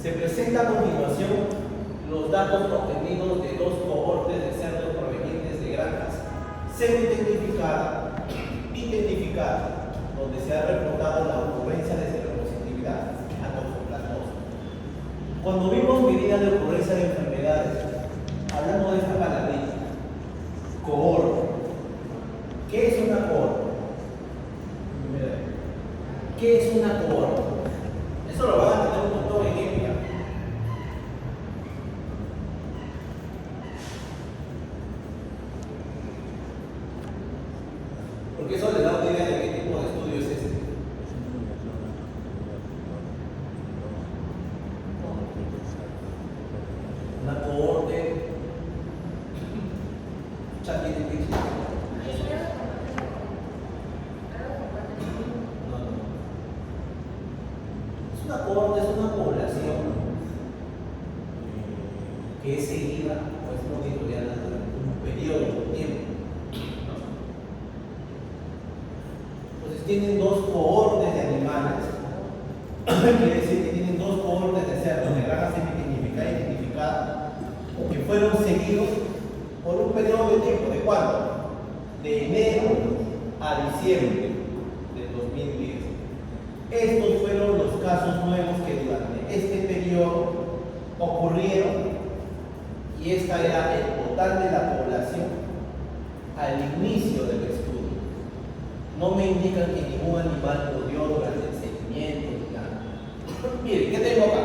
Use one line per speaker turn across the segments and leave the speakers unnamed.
Se presenta a continuación los datos obtenidos de dos cohortes de cerdos provenientes de granjas semi-tecnificadas y tecnificadas, donde se ha reportado la ocurrencia de seropositividad a toxoplasmosis. Cuando vimos medidas de ocurrencia de enfermedades, hablamos de esta palabrita, cohorte. ¿Qué es una cohorte? ¿Qué es una cohorte? Eso lo van a tener un montón en química. Porque eso le da una idea de qué tipo de estudio es este. Una cohorte. Ya tiene que una cohorte es una población que es seguida o es monitoreada durante un periodo de tiempo. Entonces tienen dos cohortes de animales, quiere decir que tienen dos cohortes de cerdos de granja semi-tecnificada y tecnificada, que fueron seguidos por un periodo de tiempo. ¿De cuándo? De enero a diciembre del 2010. Estos fueron los casos nuevos que durante este periodo ocurrieron, y esta era el total de la población al inicio del estudio. No me indican que ningún animal murió durante el seguimiento ni nada. Miren, ¿qué tengo acá?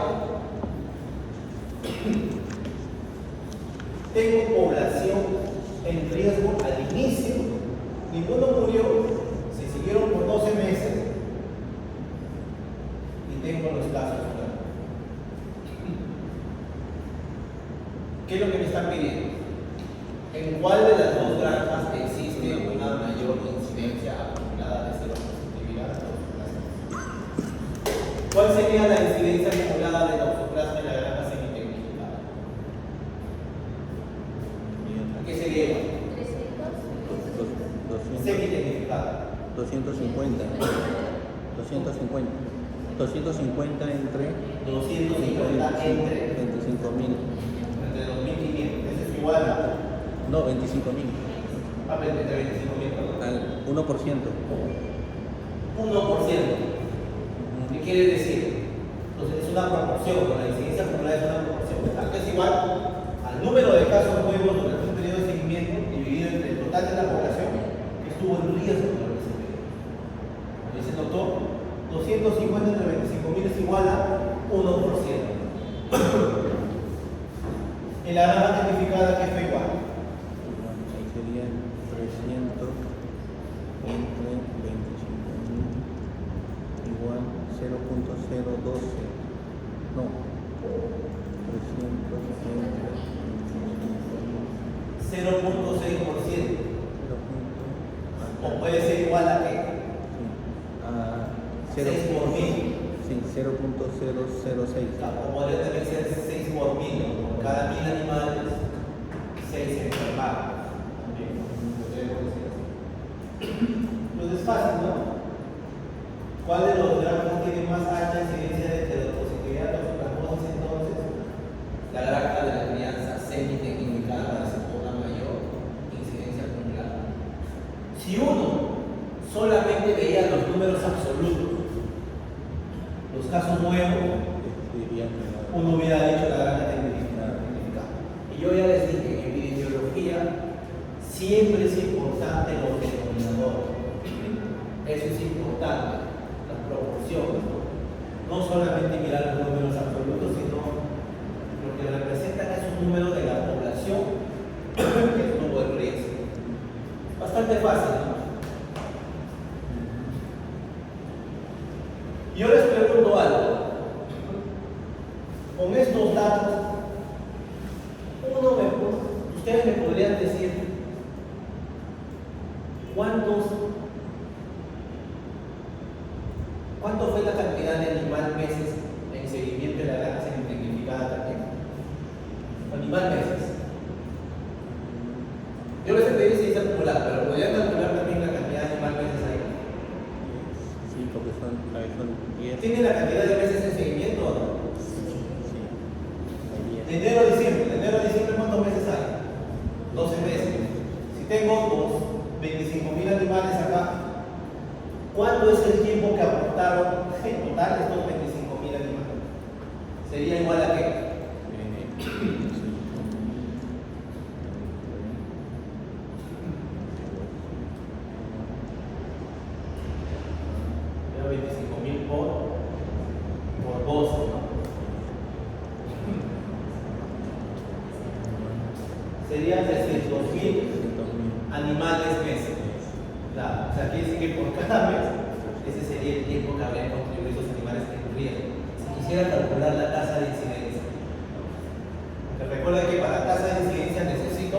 Tengo población en riesgo al inicio, ninguno murió, se siguieron por 12 meses. Tengo los casos. ¿Qué es lo que me están pidiendo? ¿En cuál de las dos granjas existe una mayor incidencia acumulada de seropositividad de toxoplasma? ¿Cuál sería la incidencia acumulada de toxoplasma en la granja semitecnificada? ¿A qué sería igual?
300.
Semitecnificada.
250. 250 entre
250 entre
25.000.
Entre 2.500. Eso es igual a.
No, 25.000.
Entre 25.000.
Al 1%.
1%. ¿Qué quiere decir? Entonces es una proporción, con la incidencia acumulada es una proporción. Esto es igual al número de casos nuevos durante un periodo de seguimiento dividido entre el total de la población que estuvo en riesgo durante ese periodo. ¿Dice el doctor? 250 entre 25.000 es igual a 1%. En la granja tecnificada, ¿qué fue igual?
Serían 300 entre 25.000 igual 0.012. No. 300 entre
0.6%. O puede ser igual a qué?
A
6 por 1000.
Sí, 0.006.
O podría también ser 6 por 1000. Por cada 1000 animales, 6 se enfermaron. Entonces es fácil, ¿no? ¿Cuál de los granjas tiene más alta incidencia de seropositividad de toxoplasmosis entonces? La granja de la crianza semitecnificada con una mayor incidencia acumulada. Si uno solamente veía los números absolutos, los casos nuevos, uno hubiera dicho la granja tecnificada. Y yo ya les dije que en epidemiología siempre es importante los denominadores. Eso es importante, las proporciones. No solamente mirar los números absolutos, sino lo que representan esos números de la población que estuvo en riesgo. Bastante fácil, ¿no? Yo les pregunto algo. Con estos datos, ustedes me podrían decir cuánto fue la cantidad de animal meses en seguimiento de la granja semitecnificada también. Animal meses. Yo les pedí si es acumular, pero podrían calcular también la cantidad de animal meses ahí.
Sí, porque son 10.
¿Tiene la cantidad de meses en seguimiento o no?
Sí.
total estos 25.000 animales. Sería igual a qué? 25.000 por 12, ¿no? Serían 300.000 animales meses. Claro, o sea, quiere decir que por cada mes, ese sería el tiempo que habrían contribuido esos animales en riesgo. Si quisiera calcular la tasa de incidencia, porque recuerda que para la tasa de incidencia necesito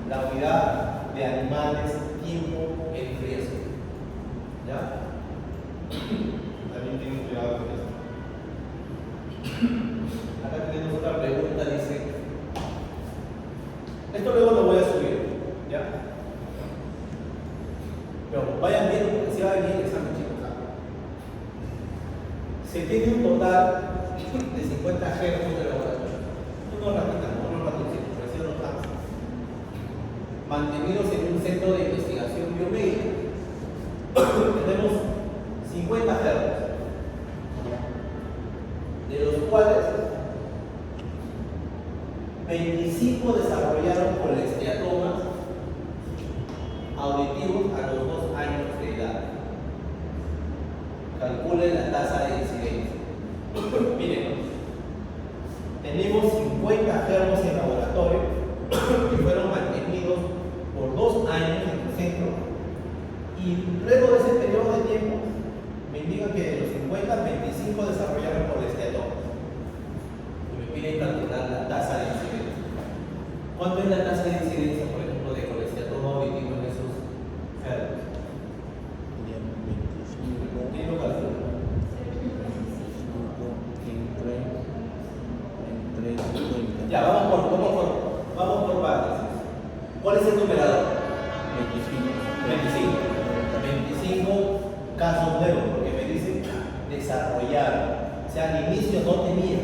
la unidad de animales tiempo en riesgo. ¿Ya? También tienen cuidado con esto. Acá tenemos otra pregunta, dice. Esto luego lo voy a subir, ¿ya? Pero vayan viendo porque si va a venir el examen, chicos. Se tiene un total de 50 Hz de laboratorio. Unos ratoncitos, pero si no tantos. Mantenidos en un centro de investigación biomédica. Tenemos 50 Hz, de los cuales 25 desarrollaron colesteatomas auditivos a los 2 años de edad. Calculen la tasa de incidencia. Miren, tenemos 50 germos en laboratorio que fueron mantenidos por 2 años en el centro, y luego de ese periodo de tiempo me indican que de los 50, 25 desarrollaron colesteatomas. Y me piden calcular la tasa de incidencia. ¿Cuánto es la tasa de incidencia, por ejemplo, de colesteatoma auditivo en esos germos? ¿Quién lo calcula? Ya, vamos por partes. ¿Cuál es el numerador? 25 casos nuevos, porque me dicen desarrollar. O sea, al inicio no tenían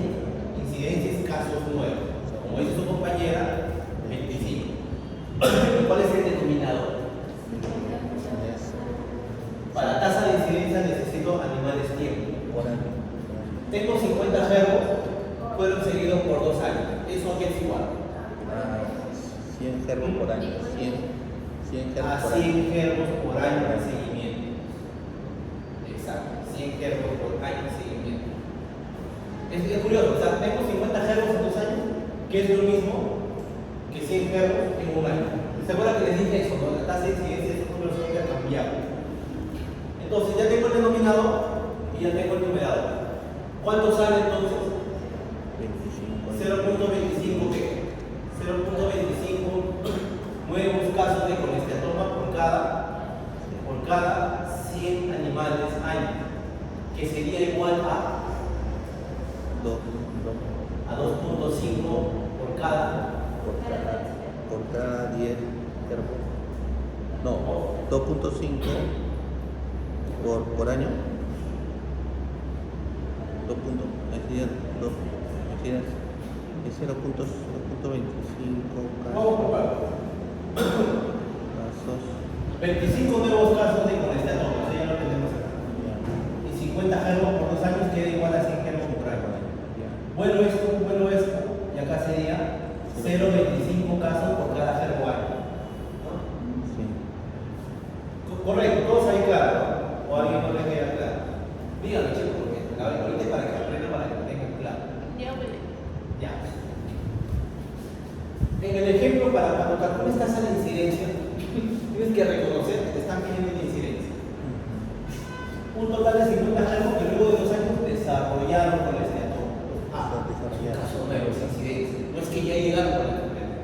incidencias, casos nuevos. Como dice su compañera, 25. ¿Cuál es el denominador? Para tasa de incidencia necesito animales tiempo. Tengo 50 germos, fueron seguidos por 2 años. ¿Eso qué es igual?
100 germos por año. 100 germos
A
por
100
año.
germos por año de seguimiento. Exacto, 100 germos por año de seguimiento. Es curioso, o sea, tengo 50 germos en 2 años, que es lo mismo que 100 germos en 1 año. ¿Se acuerdan que les dije eso? ¿No? La tasa de incidencia de estos números son intercambiables. Entonces ya tengo el denominador y ya tengo el numerador. ¿Cuánto sale entonces? 0.25 ¿qué? 0.25 nuevos casos de colesteatoma por cada 100 animales año, que sería igual a 2.5 por cada
10 germos. No, 2.5 por año. 2 puntos, es 0.25
Vamos por partes.
casos.
25 nuevos casos de colesteatoma, ya lo tenemos acá. Y 50 germos por 2 años queda igual a 100 germos por año. Vuelvo esto, y acá sería 0.25 casos por cada germo año. ¿No?
Sí.
Correcto, todos ahí claro, ¿no? O alguien no le queda claro. Díganme, chicos, porque la ahorita es para que aprendan, para que lo tengan claro. Ya. En el ejemplo, para cuando calcules tasa de incidencia, tienes que reconocer que te están pidiendo una incidencia. Un total de 50 germos que luego de 2 años desarrollaron colesteatoma. Caso nuevo, incidencia. No es que ya llegaron con la enfermedad.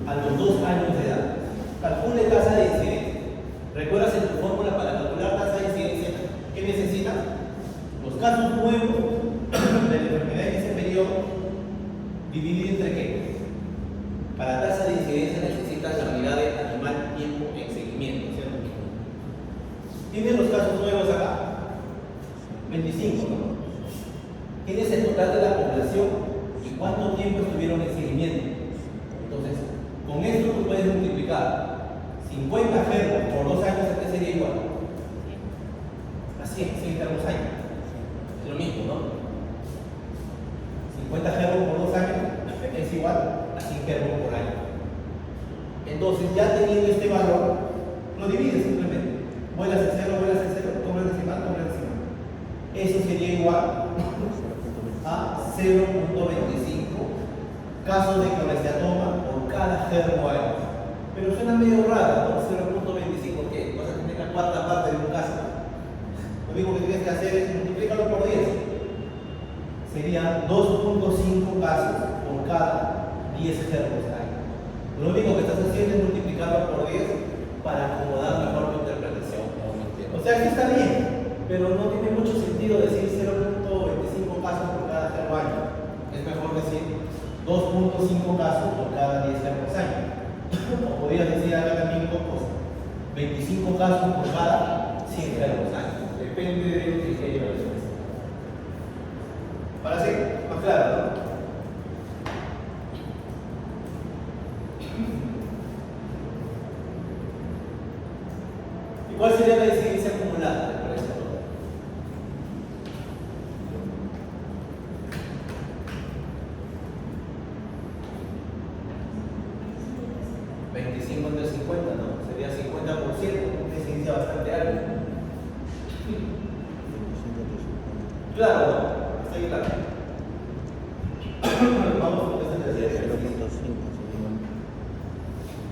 A los 2 años de edad. Calcule tasa de incidencia. ¿Recuerdas en tu fórmula para calcular tasa de incidencia? ¿Qué necesitas? Los casos nuevos de la enfermedad en ese periodo, dividido entre qué? Para tasa de incidencia necesitas la unidad de animal tiempo en seguimiento, ¿cierto? ¿Tienes los casos nuevos acá? 25, ¿no? Tienes el total de la población y cuánto tiempo estuvieron en seguimiento. Entonces, con esto tú puedes multiplicar 50 germos por 2 años, ¿a qué sería igual? 100 germos año. Es lo mismo, ¿no? 50 germos por 2 años es igual a 100 germos por año. Entonces, ya teniendo este valor, lo divides simplemente. Vuelas el 0, toma el decimal, toma el decimal. Eso sería igual a 0.25 casos de clorestiatoma por cada germo año. Pero suena medio raro, ¿no? 0.25, ¿qué? Vas a tener la cuarta parte de un caso. Lo único que tienes que hacer es multiplicarlo por 10. Serían 2.5 casos por cada 10 germos año. Lo único que estás haciendo es multiplicarlo por 10 para acomodar mejor tu interpretación. O sea, que está bien, pero no tiene mucho sentido decir 0.25 casos por cada germo año. Es mejor decir 2.5 casos por cada 10 germos año. O podrías decir acá también cosas. 25 casos por cada 100 germos año. Depende del criterio de la especie. Para ser más claro, ¿no? ¿Y cuál sería la incidencia acumulada de clorestiatoma? ¿25 entre 50? No, sería 50%, una incidencia bastante alta. Claro, ¿no? Está ahí claro. Vamos a empezar a hacer
0.5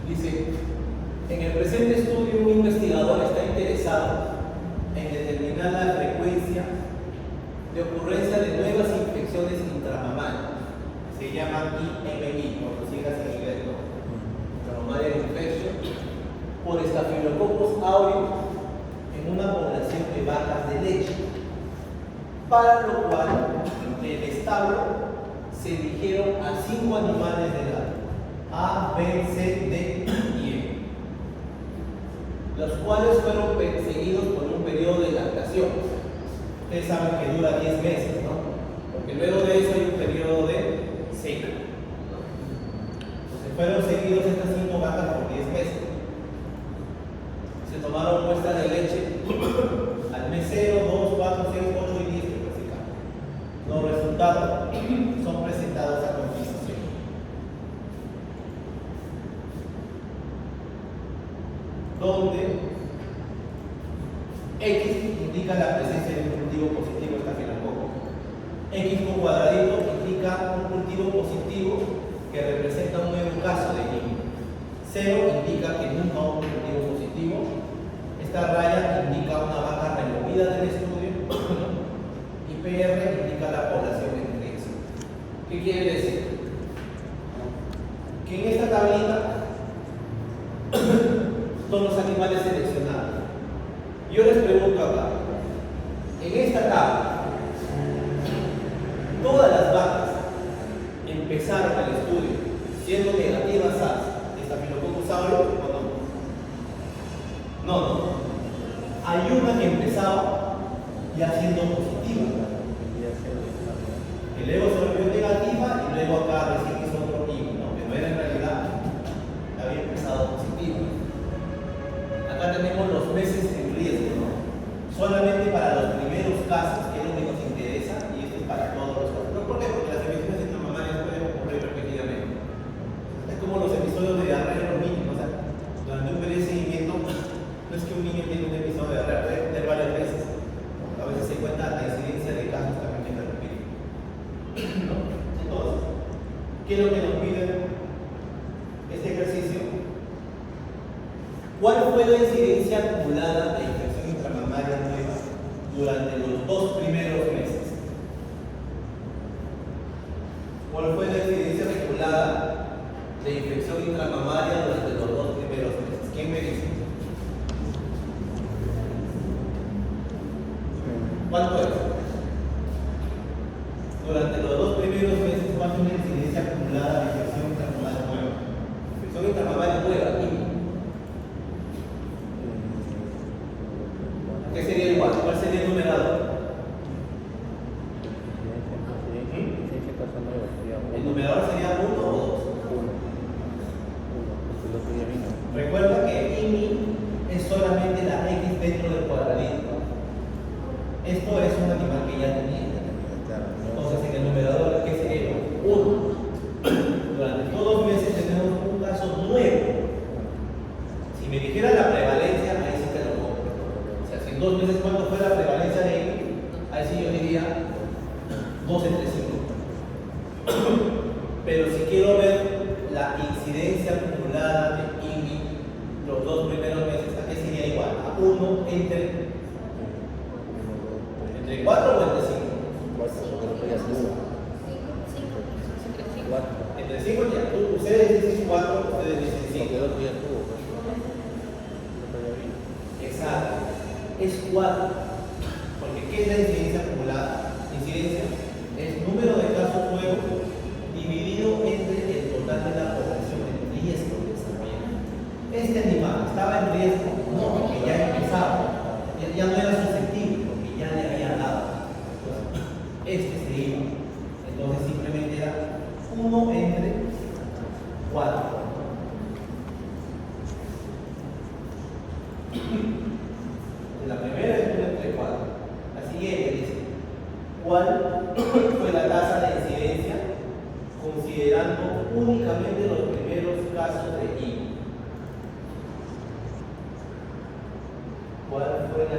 Dice, en el presente estudio un investigador está interesado en determinar la frecuencia de ocurrencia de nuevas infecciones intramamarias. Se llaman IMI, por sus siglas en inglés, ¿no? Intramammalian infection, por Staphylococcus aureus en una población de vacas de leche. Para lo cual, del establo se eligieron a 5 animales de edad: A, B, C, D y E, los cuales fueron perseguidos por un periodo de lactación. Ustedes saben que dura 10 meses, ¿no? Porque luego de eso hay un periodo de seca, ¿no? Entonces fueron seguidos estas 5 vacas por 10 meses. Se tomaron muestras de leche al mes 0, 2, 4, 6, 8 y 10. Los resultados son presentados a continuación. Donde X indica la presencia de un cultivo positivo estafilococo. X con cuadradito indica un cultivo positivo que representa un nuevo caso de IMI. 0 indica que nunca hubo un cultivo positivo. Esta raya indica una vaca removida del estudio. Y PR indica la población en riesgo. ¿Qué quiere decir? Que en esta tablita son los animales seleccionados. Yo les pregunto acá, en esta tabla, todas las vacas empezaron el estudio siendo negativas a Staphylococcus aureus o no? No. Hay una que empezaba ya siendo positiva. Que luego se volvió negativa y luego acá recién hizo otro IMI, ¿no? Pero era en realidad había empezado positiva. Acá tenemos los meses en riesgo, ¿no? Solamente para los primeros casos, que es lo que nos interesa, y esto es para todos los casos. ¿No? ¿Por qué? Porque las infecciones intramamarias pueden ocurrir repetidamente. Es como los episodios de diarrea en los niños, ¿no? O sea, durante un periodo de seguimiento, no es que un niño tiene un episodio de diarrea, puede tener varias veces. A veces se cuenta la incidencia de casos también que se repiten. ¿No? Entonces, ¿qué es lo que nos pide este ejercicio? ¿Cuál fue la incidencia acumulada de infección intramamaria nueva durante los 2 primeros meses? ¿Cuál fue la incidencia acumulada de infección intramamaria durante los 2 primeros meses? ¿Quién me dice? ¿Cuánto es? Durante los 2 primeros meses, ¿cuánto es la incidencia acumulada de infección intramamaria nueva? Infección intramamaria nueva, aquí. ¿Qué sería igual? ¿Cuál sería el numerador? ¿El numerador sería 1 o 2? 1. Recuerda que IMI es solamente la X dentro del cuadradito. Esto es un animal que ya tenía.
Claro, no.
Entonces, en el numerador, ¿qué sería? 1. Durante todos los meses tenemos un caso nuevo. Si me dijera la prevalencia, ahí sí te lo compro. O sea, si en 2 meses, ¿cuánto fue la prevalencia de IMI? Ahí sí yo diría 2 entre 5. Pero si quiero ver la incidencia acumulada de IMI los 2 primeros meses, ¿a qué sería igual? A 1 entre 4 o entre 5. Entre 5 ya. Ustedes dicen 4, ustedes dicen 5. Exacto. Es 4. Porque ¿qué es la incidencia acumulada? Incidencia es número de casos nuevos dividido entre el total de la población en riesgo de desarrollar. Este animal estaba en riesgo, no porque ya empezaba, ya no era susceptible, porque ya le había dado. Entonces, este se iba. Entonces simplemente era 1 entre 4. La primera es 1 entre 4. La siguiente dice, ¿cuál fue la tasa de incidencia considerando únicamente los primeros casos de IMI? ¿Cuál fue la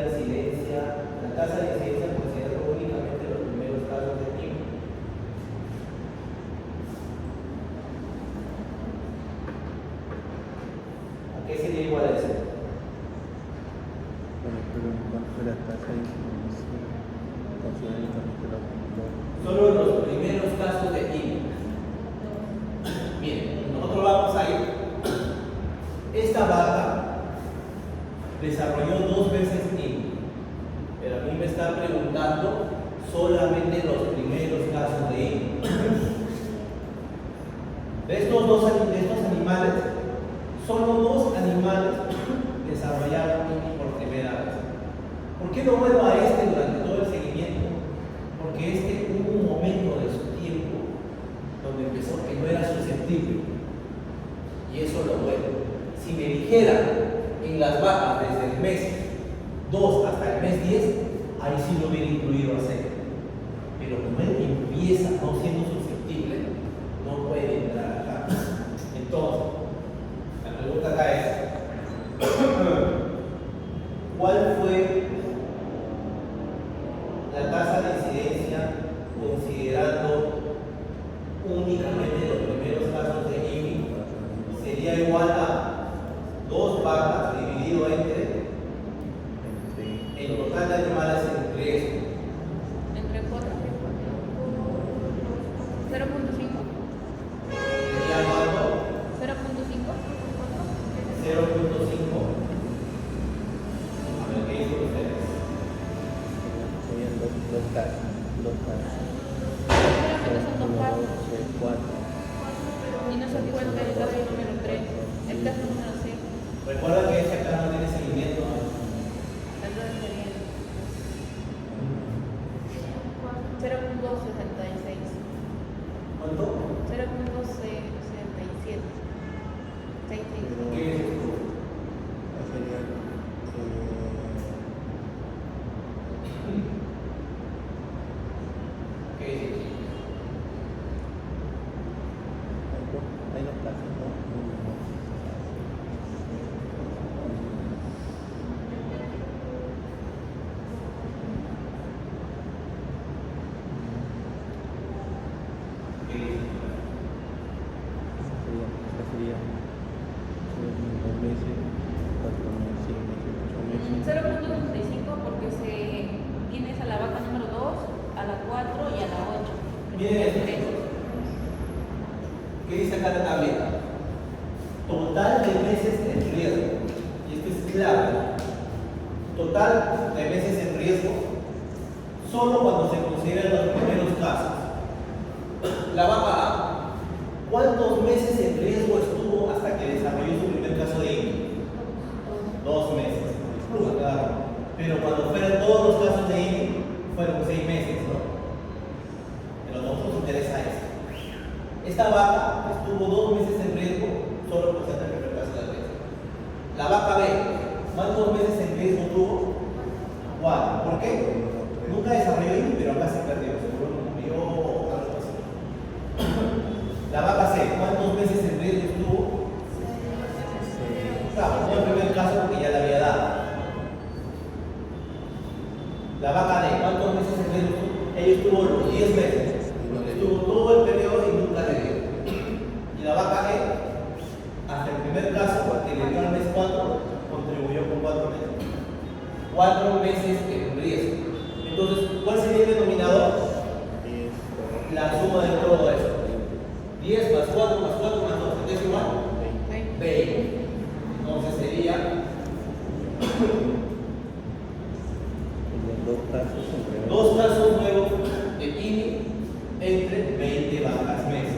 tasa de incidencia considerando únicamente los primeros casos de IMI? ¿A qué sería igual a eso? Solo los primeros casos de IMI. Bien, nosotros vamos a ir. Esta vaca desarrolló 2 veces IMI, pero a mí me está preguntando solamente los primeros casos de IMI. De estos animales, solo 2 animales desarrollaron IMI por primera vez. ¿Por qué no vuelvo a este durante todo el seguimiento? Porque este hubo un momento de su tiempo donde empezó que no era susceptible. Y eso lo vuelvo. Si me dijera en las vacas desde el mes 2 hasta el mes 10, ahí sí lo hubiera incluido a 0. Pero como él empieza no siendo susceptible, no puede entrar acá. Entonces, la pregunta acá es, ¿cuál fue la tasa de incidencia considerando únicamente los primeros casos de IMI? Sería igual a 2 vacas dividido entre el total de animales en riesgo.
Entre 4. 0.5.
¿Sería cuánto?
0.5.
0.5. A ver, ¿qué dicen ustedes?
Serían dos casos.
Son 2 casos.
4.
Y no se cuenta el caso número 3. El caso número 6.
Recuerda que este acá no tiene seguimiento, ¿no?
Entonces sería 0.66.
¿Cuánto?
0.67. 66.
¿Qué dices tú?
Serían
¿Qué dices tú?
hay dos casos, ¿no?
¿Qué dices tú?
Sería 2 meses, 4 meses, 6 meses, 8 meses.
0.65 porque tienes a la vaca número 2, a la 4 y a la 8.
Miren esto. ¿Qué dice acá la tableta? Total de meses en riesgo. Y esto es clave. Total de meses en riesgo solo cuando se consideran los primeros casos. La vaca A, ¿cuántos meses en riesgo estuvo hasta que desarrolló su primer caso de IMI? 2 meses. Claro. Pero cuando fueron todos los casos de IMI, fueron 6 meses, ¿no? Pero a nosotros nos interesa esto. Esta vaca estuvo 2 meses en riesgo solo por ser el primer caso de riesgo. La vaca B, ¿cuántos meses en riesgo tuvo? 4. ¿Por qué? ¿cuántos meses en menos? Ella estuvo los 10 meses. Estuvo todo el periodo y nunca le dio. Y la vaca E, hasta el primer caso, que le dio al mes 4, contribuyó con 4 meses. 4 meses en riesgo. Entonces, ¿cuál sería el denominador? La suma de todo eso. 10 más 4 más 4 más 2. ¿Es igual? 20. Entonces sería dos casos nuevos de INI entre 20 vacas mes.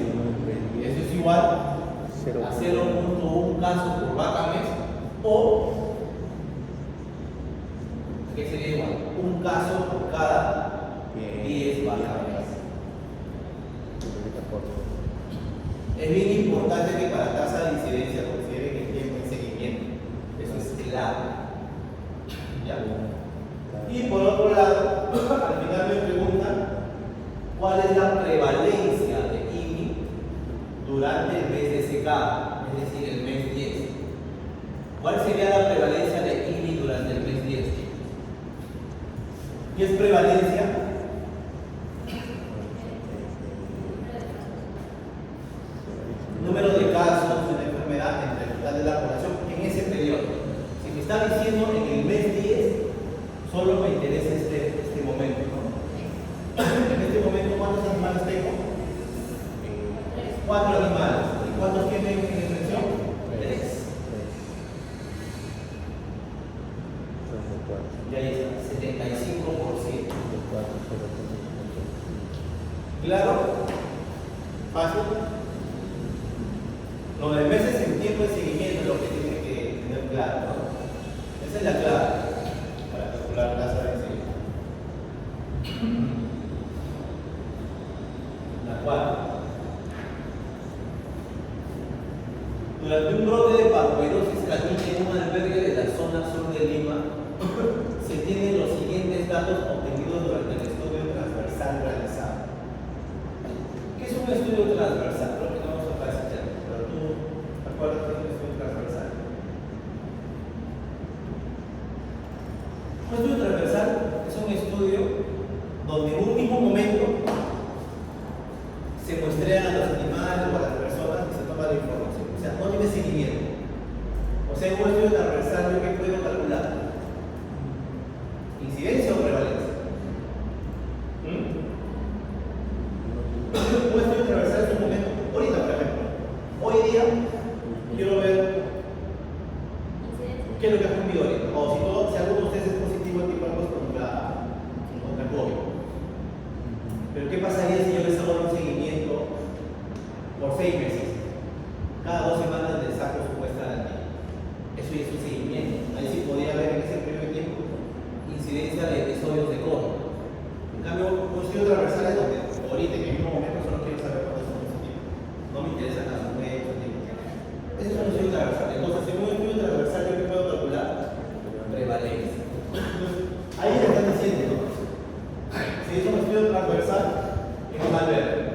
Eso es igual a 0.1 caso por vaca mes, o que sería igual un caso por cada 10 vacas mes. Es bien importante que para tasa de incidencia consideren el tiempo de seguimiento. Eso es clave. ¿Ya? Y por otro lado, al final me preguntan cuál es la prevalencia de IMI durante el mes de secado, es decir, el mes 10. ¿Cuál sería la prevalencia de IMI durante el mes 10? ¿Qué es prevalencia? Número de casos de la enfermedad entre el total de la población en ese periodo. Si me está diciendo en el mes 10, solo me interesa este momento, ¿no? En este momento, ¿cuántos animales tengo? 4 animales. ¿Y cuántos tienen en infección? 3. Y ahí está, 75%. ¿Claro? ¿Fácil? Lo de meses en tiempo de seguimiento es lo que tiene que tener claro, ¿no? Esa es la clave para calcular tasa de seguimiento. La 4. Durante un brote de parvovirosis canina en un albergue de la zona sur de Lima, se tienen los siguientes datos obtenidos durante el estudio transversal realizado. ¿Qué es un estudio transversal? Creo que no vamos a clasificar. ¿Cuál es el estudio transversal? Un estudio transversal es un estudio donde en un mismo momento se muestrean a los animales o a las personas y se toma la información. O sea, no tiene seguimiento. O sea, en un estudio transversal yo que puedo calcular incidencia o prevalencia. Un estudio transversal es un momento. Ahorita, por ejemplo, hoy día quiero ver qué es lo que ha comido ahorita. O si alguno de ustedes es positivo anticuerpos contra COVID. Pero ¿qué pasaría si yo les hago un seguimiento por 6 meses? Cada 2 semanas les saco su muestra de antígeno. Eso ya es un seguimiento. Ahí sí podría haber en ese periodo de tiempo incidencia de episodios de COVID. En cambio, un estudio transversal es donde ahorita en el mismo momento solo quiero saber cuántos son positivos. No me interesa nada. Ese es un estudio transversal. Entonces, en un estudio transversal, ¿yo qué puedo calcular? Prevalencia. Ahí le están diciendo, ¿no? Si es un estudio transversal, en un albergue.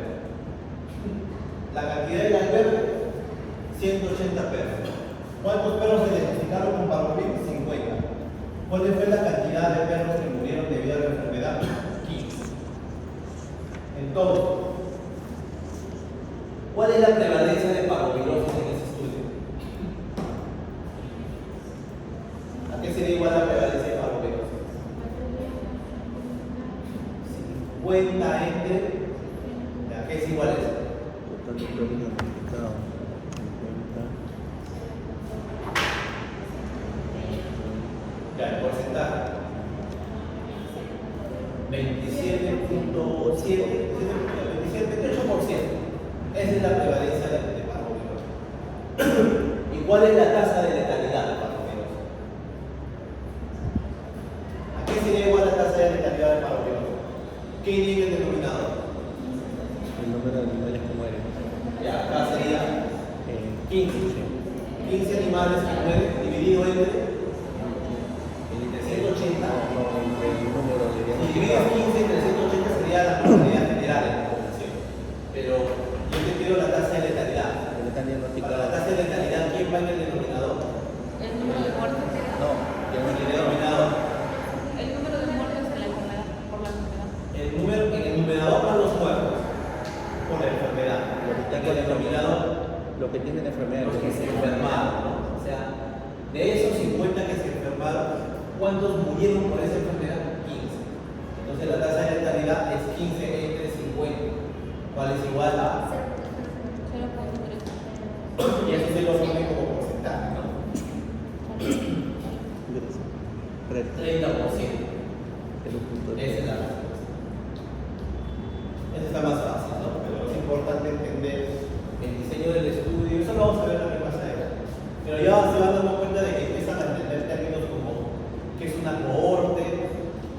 La cantidad del albergue, 180 perros. ¿Cuántos perros se diagnosticaron con parvovirus? 50. ¿Cuál fue la cantidad de perros que murieron debido a la enfermedad? 15. Entonces, ¿cuál es la prevalencia de parvovirosis en ese estudio? ¿A qué sería igual la prevalencia de parvovirosis? 50 entre. ¿A qué es igual eso? Ya, el porcentaje. 27.7, 28%. Esa es la prevalencia de parvovirosis. ¿Y cuál es la tasa de letalidad de parvovirosis? ¿A qué sería igual la tasa de letalidad de parvovirosis? ¿Qué indica el denominador?
El número de animales que mueren.
Ya, acá sería 15. 15 animales que mueren dividido entre 180. Si divides 15 entre 180 sería la mortalidad general de la población. Pero yo te quiero la tasa de letalidad. Para la tasa de letalidad, ¿quién va en el denominador?
El número de muertes.
No,
¿Quién va en el denominador?
El número de muertes en la enfermedad por la
el denominador,
lo que tienen enfermedad.
los que se enfermaron, ¿no? O sea, de esos 50 que se enfermaron, ¿cuántos murieron por esa enfermedad? 15. Entonces la tasa de letalidad es 15 entre 50, ¿cuál es igual a?
0.3.
Y eso se lo asume como porcentaje, ¿no? 30%. Esa es la respuesta. Esa está más fácil, ¿no? Pero es importante entender el diseño del estudio. Eso lo vamos a ver también más adelante. Pero ya se van dando cuenta de que empiezan a entender términos como qué es una cohorte,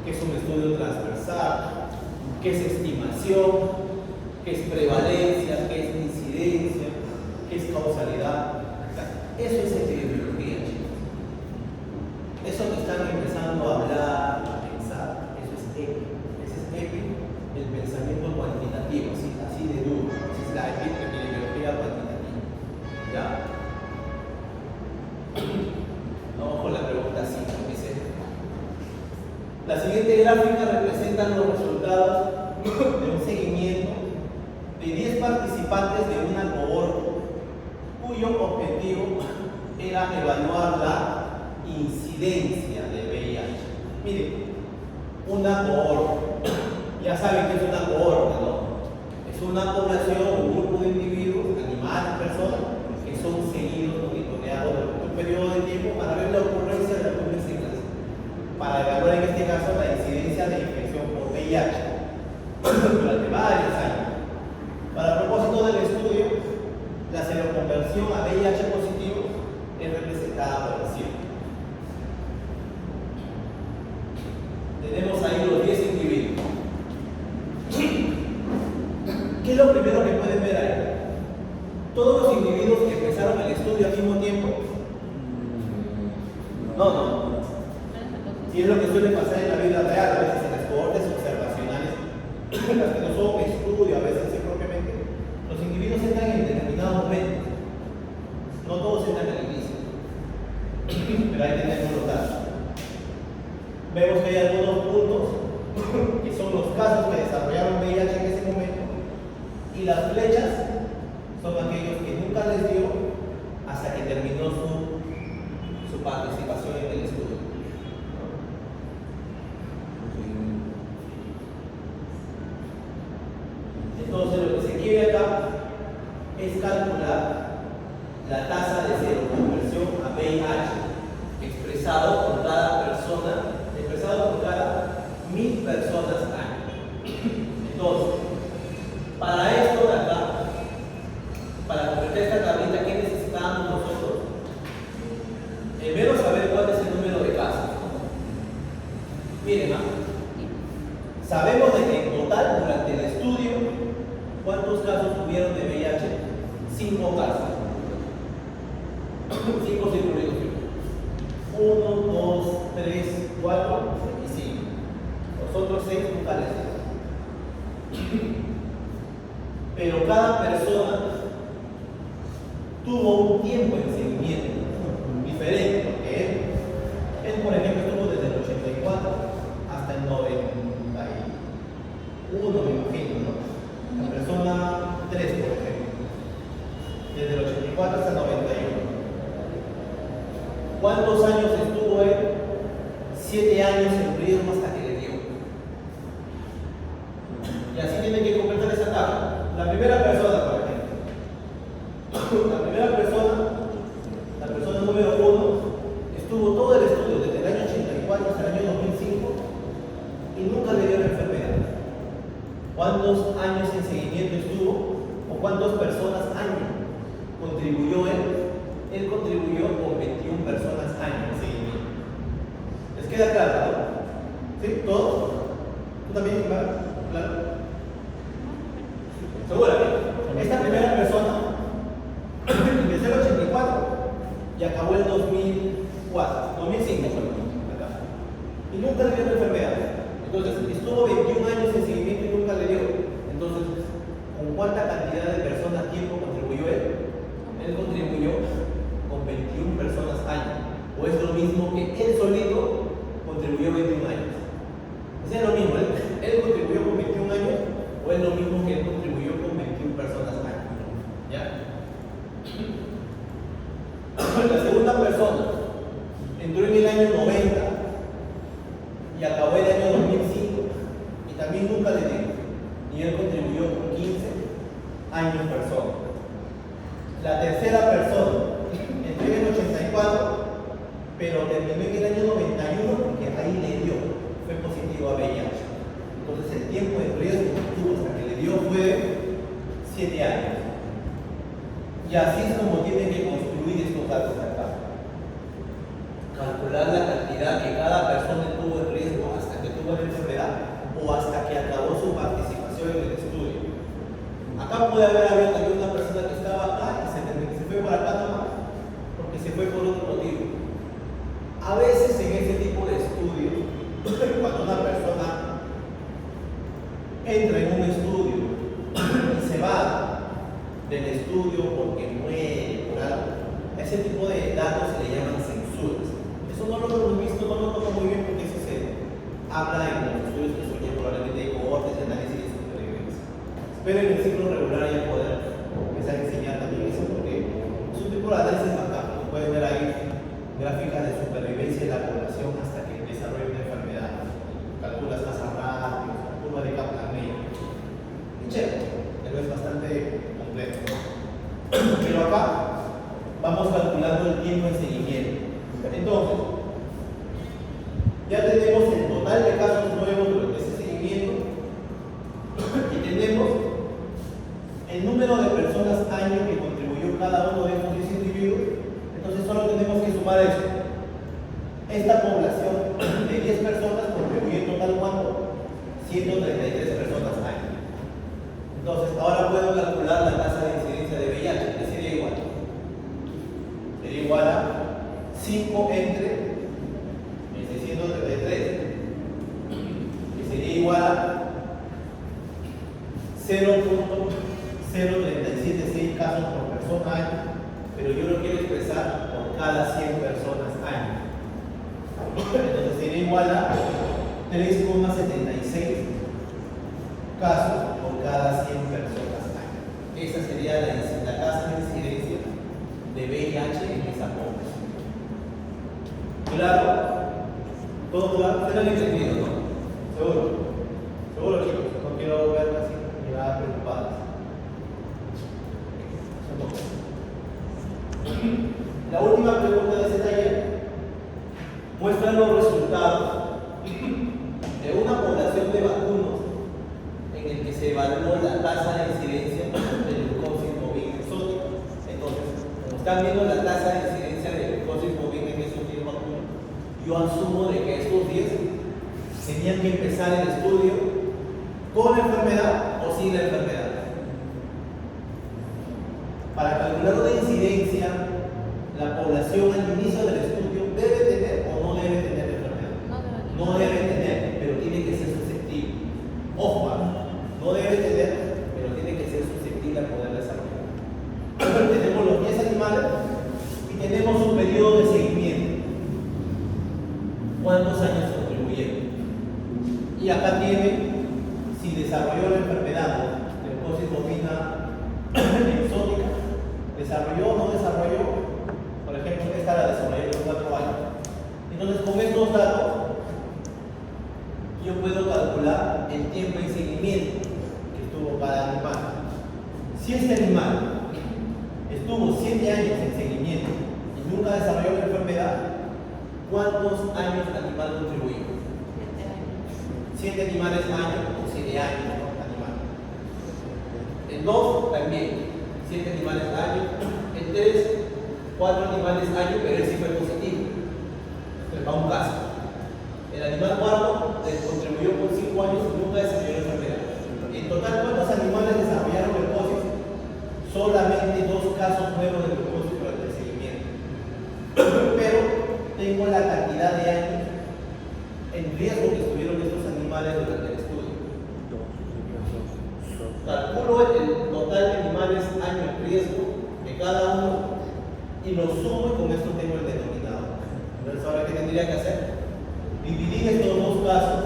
qué es un estudio transversal, qué es estimación, qué es prevalencia, qué es incidencia, qué es causalidad. O sea, eso es epidemiología, chicos. Eso que están empezando a hablar, a pensar, eso es EPI. Ese es EPI, el pensamiento cuantitativo, así de duro. Esa es la epidemiología cuantitativa. ¿Ya? Vamos con la pregunta 5. Dice: la siguiente gráfica representa los resultados de un seguimiento de 10 participantes de una cohorte cuyo objetivo era evaluar la incidencia de VIH. Miren, una cohorte, ya saben que es una cohorte, ¿no? Es una población, un grupo de individuos, animales, personas, que son seguidos, monitoreados durante un periodo de tiempo para ver la ocurrencia de alguna siglas, para evaluar en este caso la incidencia de infección por VIH durante varios años. Para el propósito del estudio, la seroconversión a VIH positivo es representada por el cielo. Tenemos ahí los 10 individuos. ¿Qué es lo primero que pueden ver ahí? Todos los individuos que empezaron el estudio al mismo tiempo. No. Y es lo que suele pasar en la vida real, a veces en las cohortes observacionales, en las que no son estudio, a veces sí propiamente, los individuos entran en determinados momentos. No todos entran al inicio, pero ahí tenemos los datos. Vemos que hay algunos puntos que son los casos que desarrollaron VIH en ese momento, y las flechas son aquellos que nunca les dio hasta que terminó su participación en el estudio. Entonces lo que se quiere acá es calcular la tasa de seroconversión a VIH expresado por cada persona, expresado por cada 1000 personas año. Entonces, para esto de acá, para completar esta tablita, ¿qué necesitamos nosotros? Primero saber cuál es el número de casos. Miren, sabemos de que en total durante el estudio, ¿cuántos casos tuvieron de VIH? 5 casos. 5 circulitos. 1, 2, 3, 4 y 5. Los otros 6 nunca les dio. Pero cada persona tuvo un tiempo en seguimiento diferente, porque él por ejemplo estuvo desde el 84 hasta el 91, me imagino, ¿no? La persona 3, por ejemplo, desde el 84 hasta el 91. ¿Cuántos años estuvo él? 7 años en riesgo hasta que le dio. Y así tienen que completar esa tabla. La primera persona, por ejemplo. La primera persona, la persona número 1, estuvo todo el estudio desde el año 84 hasta el año 2005 y nunca le dio la enfermedad. ¿Cuántos años en seguimiento estuvo? ¿O cuántas personas año contribuyó él? Él contribuyó con 21 personas año en seguimiento. ¿Les queda claro, no? ¿Sí? ¿Todos? ¿Tú también, claro? Seguramente. Esta primera persona empezó en el 84 y acabó en 2005, y nunca le dio la enfermedad. Entonces, estuvo 21 años en seguimiento y nunca le dio. Entonces, ¿con cuánta cantidad de personas tiempo contribuyó él? Él contribuyó con 21 personas año. O es lo mismo que él solito contribuyó 21 años. O sea, es lo mismo. Él contribuyó con 21 años o es lo mismo que él contribuyó con 21 personas año. y nunca le dio. Y él contribuyó con 15 años persona. La tercera persona entró en el 84, pero terminó en el año 91 porque ahí le dio, fue positivo a VIH. Entonces el tiempo de riesgo que tuvo hasta que le dio fue 7 años. Y así es como tienen que construir estos datos acá. Calcular la cantidad que cada persona tuvo en riesgo hasta que tuvo la enfermedad o hasta que acabó su participación en el estudio. Acá puede haber habido también una persona que estaba acá y se fue por acá nomás, porque se fue por otro motivo. A veces en ese tipo de estudios, cuando una persona entra en un estudio y se va del estudio porque muere por algo, a ese tipo de datos se le llaman censuras. Eso no lo hemos visto, no lo tomo muy bien porque eso se habla en los estudios que son ya probablemente de cohortes de análisis de supervivencia. Espero en el ciclo regular ya poder empezar a enseñar también eso porque es un tipo de análisis bacán. Pueden ver ahí gráficas de supervivencia de la población hasta que desarrolle una enfermedad. Calculas tasas rápidas, la curva de Kaplan-Meier. Y chévere, pero es bastante complejo. Pero acá vamos calculando el tiempo en seguimiento. Entonces, ya tenemos el total de casos nuevos de lo que es el seguimiento y tenemos el número de personas año que contribuyó cada uno de estos 10 individuos. Entonces solo tenemos que sumar eso. Esta población de 10 personas contribuyó en total ¿cuánto? 133 personas año. Entonces ahora puedo calcular la tasa de incidencia de VIH, que sería igual. Sería igual a 5 entre 633, que sería igual a 0.0376 casos por persona año, pero yo lo quiero expresar por cada 100 personas año. Entonces sería igual a 3,76 casos por cada 100 personas año. Esa sería la tasa de incidencia de VIH en esa población. ¿Claro? ¿Todo claro? ¿Se lo han entendido, no? ¿Seguro? ¿Seguro, chicos? No quiero verlas así, miradas preocupadas. La última pregunta de ese taller muestra los resultados de una población de vacunos en el que se evaluó la tasa de incidencia de leucosis bovina exótica. Entonces, como están viendo la tasa de incidencia de leucosis bovina en esos 10 vacunos, yo asumo de que estos 10 tenían que empezar el estudio con la enfermedad o sin la enfermedad. Para calcular una incidencia, la población al inicio del estudio debe tener o no debe tener enfermedad. No debe tener, pero tiene que ser susceptible. Ojo, no debe tener, pero tiene que ser susceptible a poder desarrollar. Tenemos los 10 animales y tenemos un periodo de seguimiento. ¿Cuántos años contribuyeron? Y acá tiene si desarrolló la enfermedad de leucosis bovina exótica, desarrolló o no desarrolló. Por ejemplo, esta la desarrolló en 4 años. Entonces, con estos datos, yo puedo calcular el tiempo en seguimiento que estuvo cada animal. Si este animal estuvo 7 años en seguimiento y nunca desarrolló la enfermedad, ¿cuántos años el animal contribuyó? 7 animales año o 7 años animal. En 2 también, 7 animales año. En 3, 4 animales año, pero él sí fue positivo. A un caso. El animal 4 contribuyó por 5 años y nunca desarrolló la enfermedad. En total, ¿cuántos animales desarrollaron leucosis? Solamente 2 casos nuevos de leucosis durante el seguimiento. Pero tengo la cantidad de años en riesgo que estuvieron estos animales durante el estudio. Calculo el total de animales año en riesgo de cada uno y lo sumo y con esto tengo el denominador. Entonces, ¿ahora qué tendría que hacer? Dividir estos 2 casos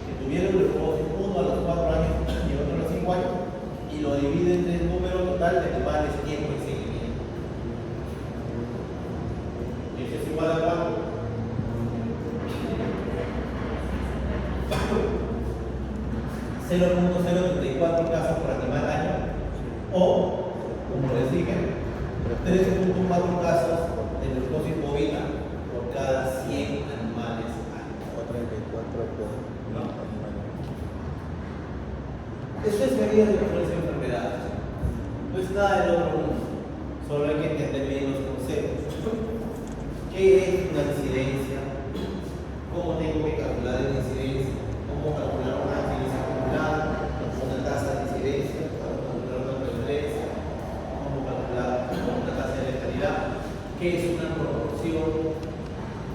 que tuvieron leucosis, uno a los 4 años y otro a los 5 años, y lo divido entre el número total de animales tiempo en seguimiento. ¿Y eso es igual a cuánto? 0.034 casos por animal año, o, como les dije, 3.4 casos de neurosis bovina por cada 100 animales año.
O 34 por
No.
animal.
Eso es medida de control de enfermedades. No es nada del otro mundo, solo hay que entender bien los conceptos. ¿Qué es una incidencia? ¿Cómo tengo que calcular la incidencia? ¿Cómo calcular una incidencia acumulada? ¿Una tasa de incidencia? ¿Cómo calcular una prevalencia? ¿Cómo calcular una tasa de letalidad? ¿Qué es una proporción?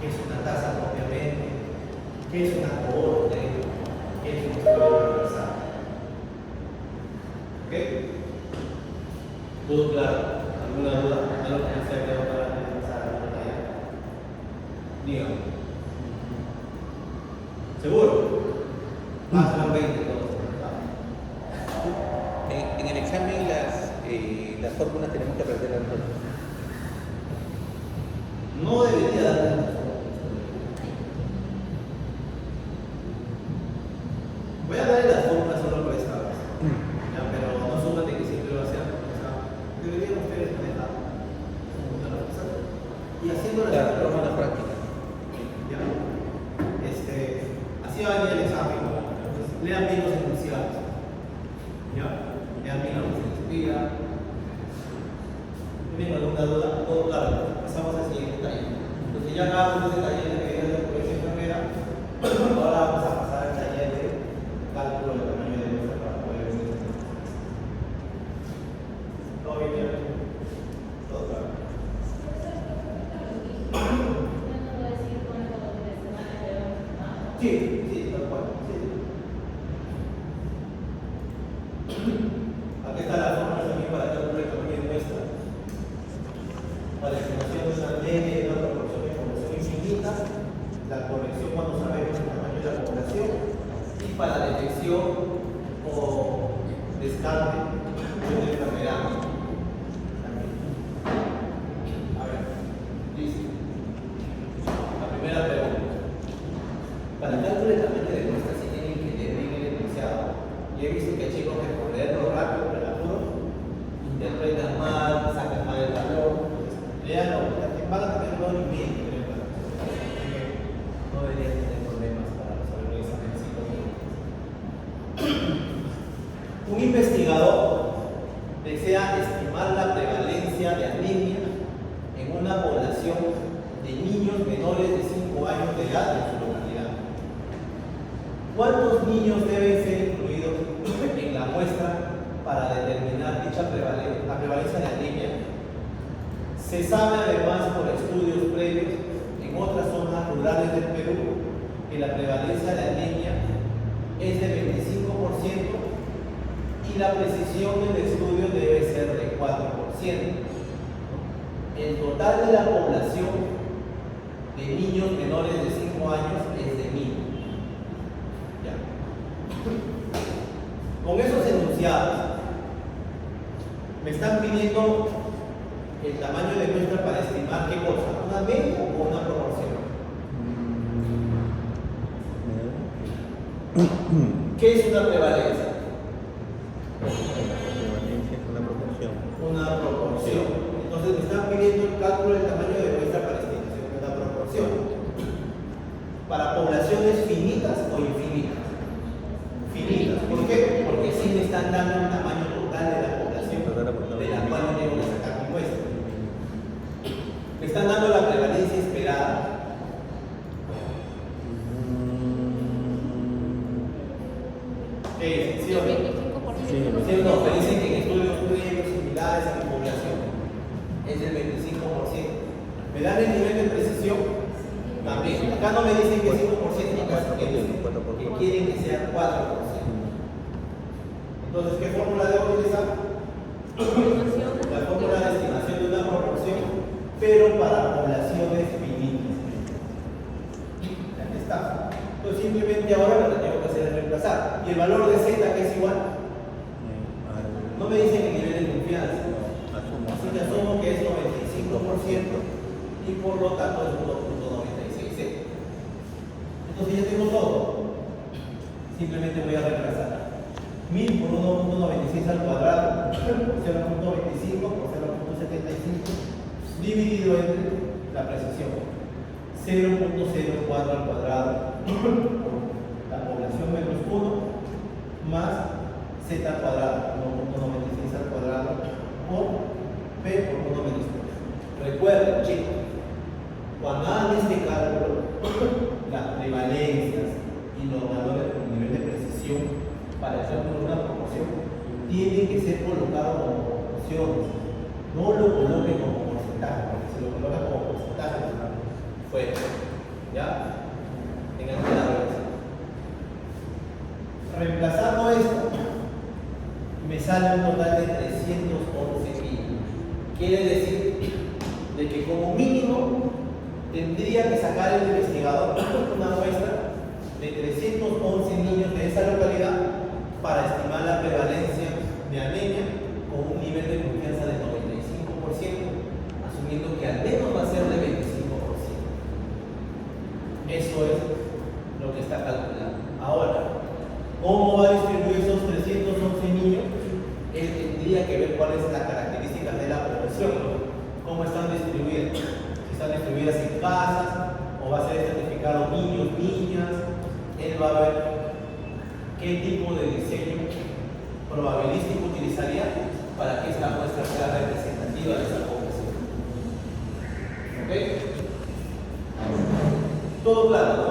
¿Qué es una tasa propiamente? ¿Qué es una cohorte? ¿Qué es un estudio universal? ¿Ok? ¿Todo claro? ¿Alguna duda? ¿Algo que se ha quedado para empezar a la batalla? Dígame. ¿Seguro? Más de los 20 todos.
En el examen las fórmulas tenemos que aprenderlas nosotros.
No debería dar. Voy a darle las fórmulas solo por esta vez. Ya, pero no asuman de que siempre lo hacen. O sea, deberían ustedes manejar. Y haciendo
Claro, pero una práctica.
¿ya? Así va a venir el examen. Entonces, lean bien los enunciados. ¿Ya? Lean bien lo que se les pida. ¿Tienen alguna duda? Todo claro. Pasamos al siguiente taller. Entonces ya acabamos este taller de medidas de progresión enfermera. Ahora vamos a pasar al taller de cálculo del tamaño de muestra para poder ver este. ¿Todo bien? Todo claro. Sí, sí, tal cual. Sí. Aquí está la fórmula también para calcular el tamaño de muestra. Para la estimación de una media y una proporción de población infinita, la corrección cuando sabemos el tamaño de la población, y para la detección o descarte de una enfermedad. A ver, dice. La primera pregunta. Para el cálculo del tamaño de muestra se tienen que leer bien el enunciado. Y he visto que hay chicos que por leerlo rápido, prematuro, interpretan mal, sacan mal el valor. Leanlo, van a tener un bien, no deberían tener problemas para resolver el examen en 5 minutos. Un investigador desea estimar la prevalencia de anemia en una población de niños menores de 5 años de edad en su localidad. ¿Cuántos niños deben ser incluidos en la muestra para determinar dicha la prevalencia de anemia? Se sabe además por estudios previos en otras zonas rurales del Perú que la prevalencia de anemia es de 25% y la precisión del estudio debe ser de 4%. El total de la población de niños menores de 5 años es de 1000. Ya. Con esos enunciados, me están pidiendo el tamaño de muestra para estimar qué cosa, una media o una proporción. ¿Qué es una prevalencia?
Prevalencia es una proporción.
Una proporción. Entonces me están pidiendo el cálculo del tamaño de muestra para estimación de una proporción. ¿Para poblaciones finitas o infinitas? Finitas. ¿Por qué? Porque sí me están dando el tamaño total de la población de la cual tengo que sacar mi muestra. Me están dando la prevalencia esperada. ¿Qué es? ¿Sí o no?
25%.
¿Sí o no? Me dicen que en estudios previos similares a mi población es del 25%. ¿Me dan el nivel de precisión? También. Acá no me dicen que 5%, acá que quieren que sea 4%. Entonces, ¿qué fórmula debo utilizar? La fórmula de estimación de una proporción, pero para poblaciones finitas. Aquí está. Entonces, simplemente ahora lo que tengo que hacer es reemplazar. ¿Y el valor de Z que es igual? No me dicen el nivel de confianza. Así que asumo que es 95% y por lo tanto es 1.96. Entonces ya tengo todo. Simplemente voy a reemplazar. 1000 por 1.96 al cuadrado, 0.25 por 0.75, dividido entre la precisión, 0.04 al cuadrado, la población menos 1, más z al cuadrado, 1.96 al cuadrado, por p por 1 menos 1. Recuerden, chicos, cuando hagan este cálculo, las prevalencias y los valores con nivel de precisión para el cálculo de una proporción tienen que ser colocados como proporciones. No lo coloquen como porcentaje, porque si lo colocan como porcentaje, fuera. ¿Ya? Tengan cuidado. Reemplazando esto, me sale un total de 311.000. Quiere decir de que como mínimo tendría que sacar el investigador una muestra de 311 niños de esa localidad para estimar la prevalencia de anemia con un nivel de confianza del 95%, asumiendo que al menos va a ser de 25%. Eso es lo que está calculado. Ahora, ¿cómo va a distribuir esos 311 niños? Él tendría que ver cuál es la característica de la población, ¿no? ¿Cómo están distribuidas? Si están distribuidas en casas, o va a ser estratificado niños, niñas. Él va a ver qué tipo de diseño probabilístico utilizaría para que esta muestra sea representativa de esa población. ¿Ok? Todo claro, ¿no?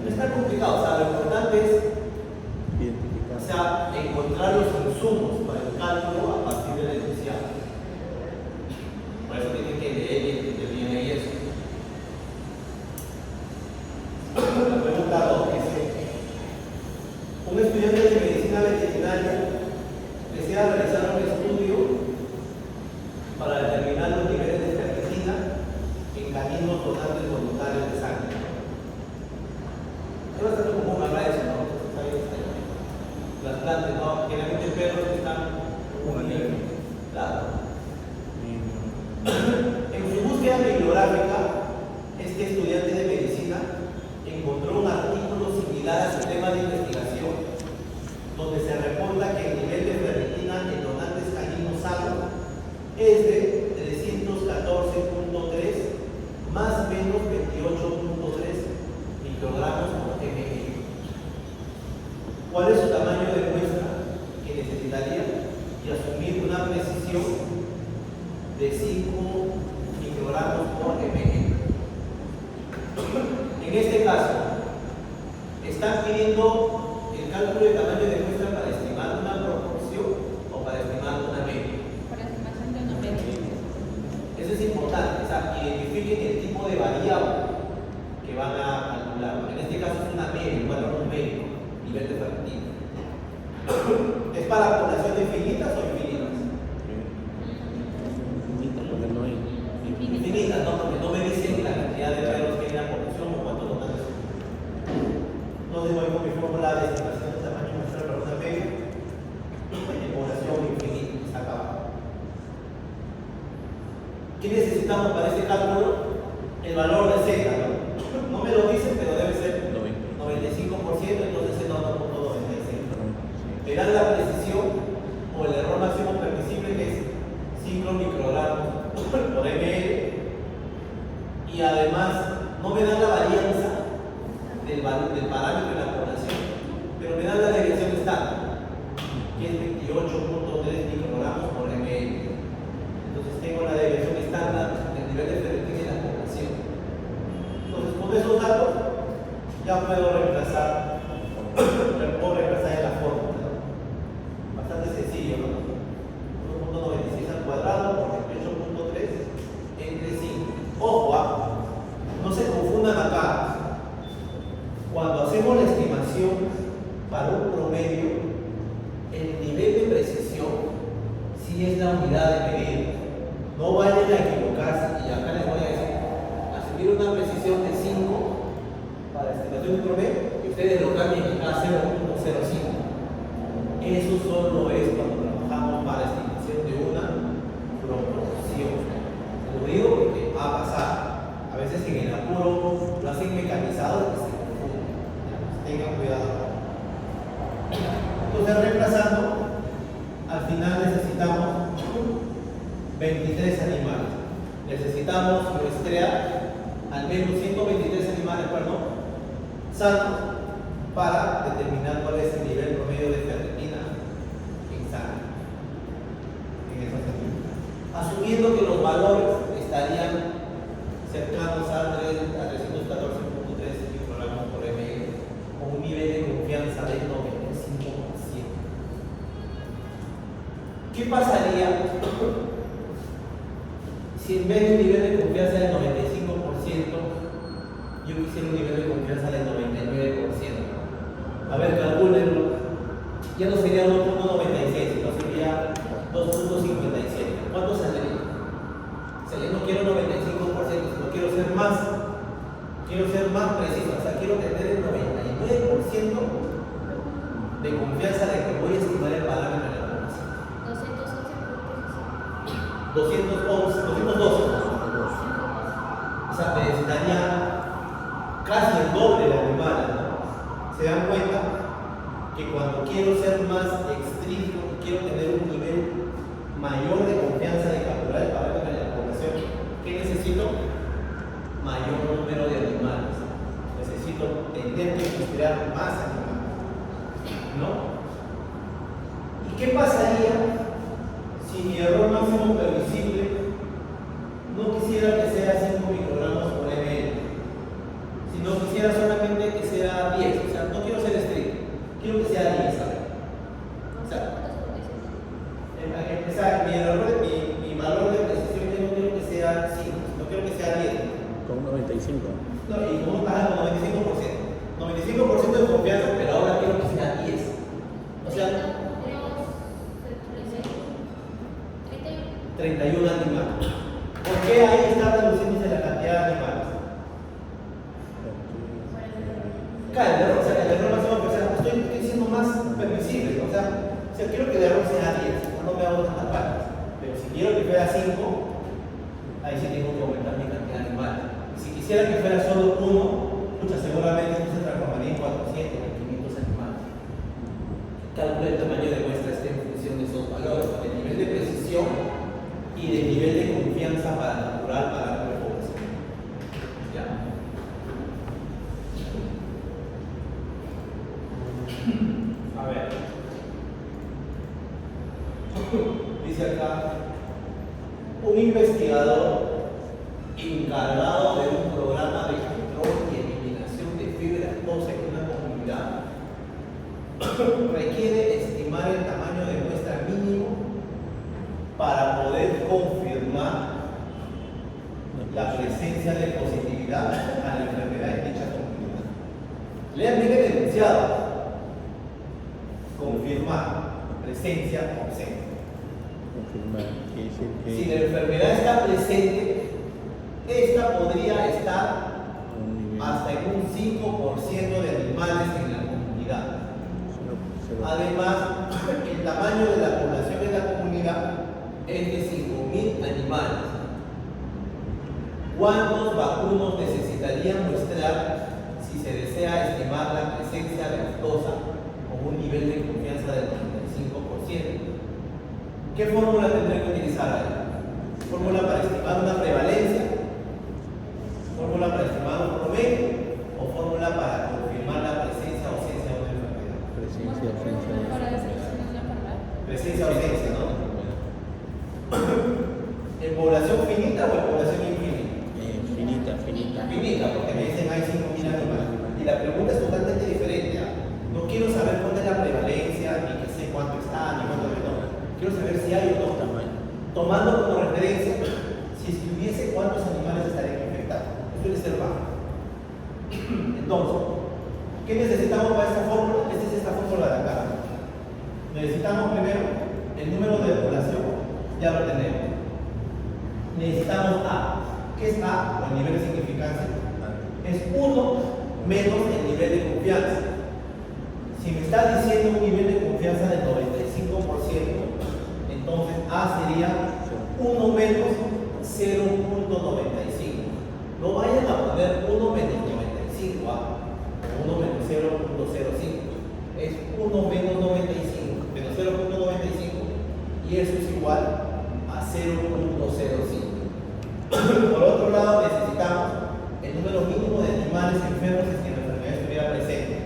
No es tan complicado, o sea, lo importante es encontrar los insumos para el cálculo a partir del enunciado. Por eso tienen que leer y entender bien ahí eso. La pregunta 2 dice: un estudiante de medicina veterinaria desea realizar un estudio para determinar los niveles de ferritina en caninos donantes voluntarios de sangre. Es bastante común hablar de eso, ¿no? Las plantas, ¿no? Generalmente perros que están claro. En su búsqueda bibliográfica, este estudiante de medicina encontró un artículo similar a su tema de investigación, donde se reporta que el nivel de ferritina en donantes caninos sanos es de 314.3 más o menos 28.3 microgramos por ml. ¿Cuál es su tamaño de muestra que necesitaría? Y asumir una precisión de 5 microgramos por ml. En este caso, ¿están pidiendo el cálculo de tamaño de muestra para estimar una proporción o para estimar una media?
Para estimación de una media.
Eso es importante, o sea, identifiquen el tipo de variable que van a calcular. En este caso es una media, un valor numérico, nivel de ferritina. ¿Es para poblaciones finitas o infinitas? Infinitas, no, porque no me dicen la cantidad de perros que hay en la población o cuántos donantes son. Entonces voy con mi fórmula de estimación de tamaño muestral para una media de población infinita, está acá abajo. ¿Qué necesitamos para este cálculo? El valor de Z, ¿no? No me lo dicen, pero debe ser 95%, entonces es 1.96. Le dan la precisión o el error máximo permisible, que es 5 microgramos por ml, y además no me dan la varianza del parámetro de la población, pero me dan la desviación estándar, que es 28.3 microgramos por ml. Entonces tengo la desviación estándar del nivel de ferritina en la población. Entonces con esos datos ya puedo reemplazar en la fórmula. Bastante sencillo, ¿no? 1.96 al cuadrado por 28.3 entre 5. Ojo, no se confundan acá. Cuando hacemos la estimación para un promedio, el nivel de precisión sí es la unidad de medida. No vayan a equivocarse, y acá les voy a decir, asumir una precisión de 5 para la estimación de un promedio, y ustedes lo cambien a 0.05. Eso solo es cuando trabajamos para estimación de una proporción. Lo digo porque va a pasar. A veces en el apuro lo hacen mecanizado y se confunden. Tengan cuidado. Entonces reemplazando, al final necesitamos 23 animales. Necesitamos muestrear al menos 123 animales, sanos para determinar cuál es el nivel promedio de ferritina en sangre. En esos animales. Asumiendo que los valores estarían cercanos a 314.3 microgramos por ml, con un nivel de confianza del 95%. ¿Qué pasaría si en vez de un nivel de confianza del 95%, yo quisiera un nivel de confianza del 99%? A ver, calcúlenlo. Ya no sería 1.96, sino sería 2.57. ¿Cuánto saldría? No quiero 95%, sino quiero ser más preciso. O sea, quiero tener el 99% de confianza de que voy a estimar el parámetro de la población. 212. O sea, necesitaría casi el doble de animales, ¿no? ¿Se dan cuenta? Que cuando quiero ser más estricto y quiero tener un nivel mayor de confianza de capturar el parámetro de la población, ¿qué necesito? Mayor número de animales. Necesito tener que investigar más animales, ¿no? ¿Y qué pasaría si mi error máximo permisible no quisiera que sea 5 microgramos por ml, sino quisiera solamente que sea 10? O sea, no quiero ser estricto, quiero que sea 10, ¿sabes? O sea, mi valor de precisión yo no quiero que sea 5, no quiero que sea 10.
Con 95.
No, y como baja con 95%. 95% de confianza, pero ahora quiero que sea 10. O sea, 31 animales. ¿Por qué ahí está reduciéndose la cantidad de animales? Claro, el error máximo, o sea, estoy siendo más permisible, ¿no? O sea, quiero que el error sea 10, no me hago tantas partes. Pero si quiero que fuera 5, ahí sí tengo que aumentar mi cantidad de animales. Si quisiera que fuera solo 1, seguramente esto se transformaría en 400 o 500 animales. Calcula el tamaño de muestra está en función de esos valores, del nivel de precisión y del nivel de confianza para capturar para la población. ¿Ya? A ver. Dice acá, un investigador encargado de un programa de control y eliminación de fibra ósea en una comunidad requiere estimar el tamaño de muestra mínimo para poder confirmar la presencia de positividad a la enfermedad en dicha comunidad. Lean bien el enunciado. Confirmar presencia o ausencia.
Confirmar, quiere decir que
Si la enfermedad está presente, esta podría estar hasta en un 5% de animales en la comunidad. Además, el tamaño de la población en la comunidad es de 5.000 animales. ¿Cuántos vacunos necesitarían muestrar si se desea estimar la presencia de aftosa con un nivel de confianza del 95%? ¿Qué fórmula tendré que utilizar ahí? ¿Fórmula para estimar una prevalencia? ¿Fórmula para estimar un promedio? ¿O fórmula para confirmar la presencia o ausencia de una enfermedad?
presencia, ausencia.
Presencia o ausencia, ¿no? ¿En población finita o en población infinita?
Finita.
Finita, porque me dicen hay 5.000 animales. Y la pregunta es totalmente diferente. No quiero saber cuál es la prevalencia, ni que sé cuánto está, ni cuánto no. Quiero saber si hay o no. Tomando como referencia, si es que hubiese cuántos animales estarían infectados. Eso debe ser bajo. Entonces, ¿qué necesitamos para esta fórmula? Esta es esta fórmula de acá. Necesitamos primero el número de población, ya lo tenemos. Necesitamos A. ¿Qué es A? O el nivel de significancia. Es 1 menos el nivel de confianza. Si me está diciendo un nivel de confianza del 95%, entonces A sería 1 menos 0.95. No vayan a poner 1 menos 95A o 1 menos 0.05. Es 1 menos 95. igual a 0.05. Por otro lado, necesitamos el número mínimo de animales enfermos si la enfermedad estuviera presente.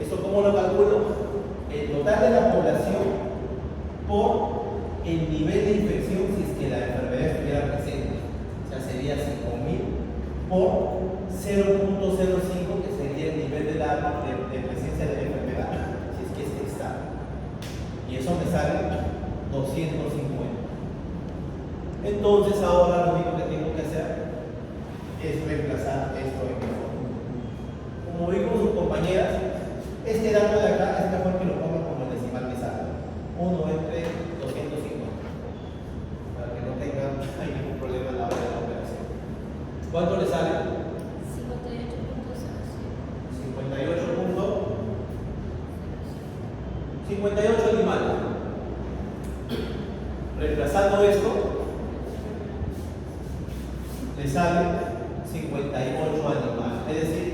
¿Eso cómo lo calculo? El total de la población por el nivel de infección si es que la enfermedad estuviera presente. O sea, sería 5.000 por 0.05, que sería el nivel de presencia de la enfermedad, si es que está. Y eso me sale 250. Entonces ahora lo único que tengo que hacer es reemplazar esto en mi forma. Como vi con sus compañeras, este dato de acá es mejor que lo ponga como el decimal que sale. 1 entre 250. Para que no tengan ningún problema a la hora de la operación. ¿Cuánto le sale? 58 animales. Reemplazando esto, le sale 58 animales. Es decir,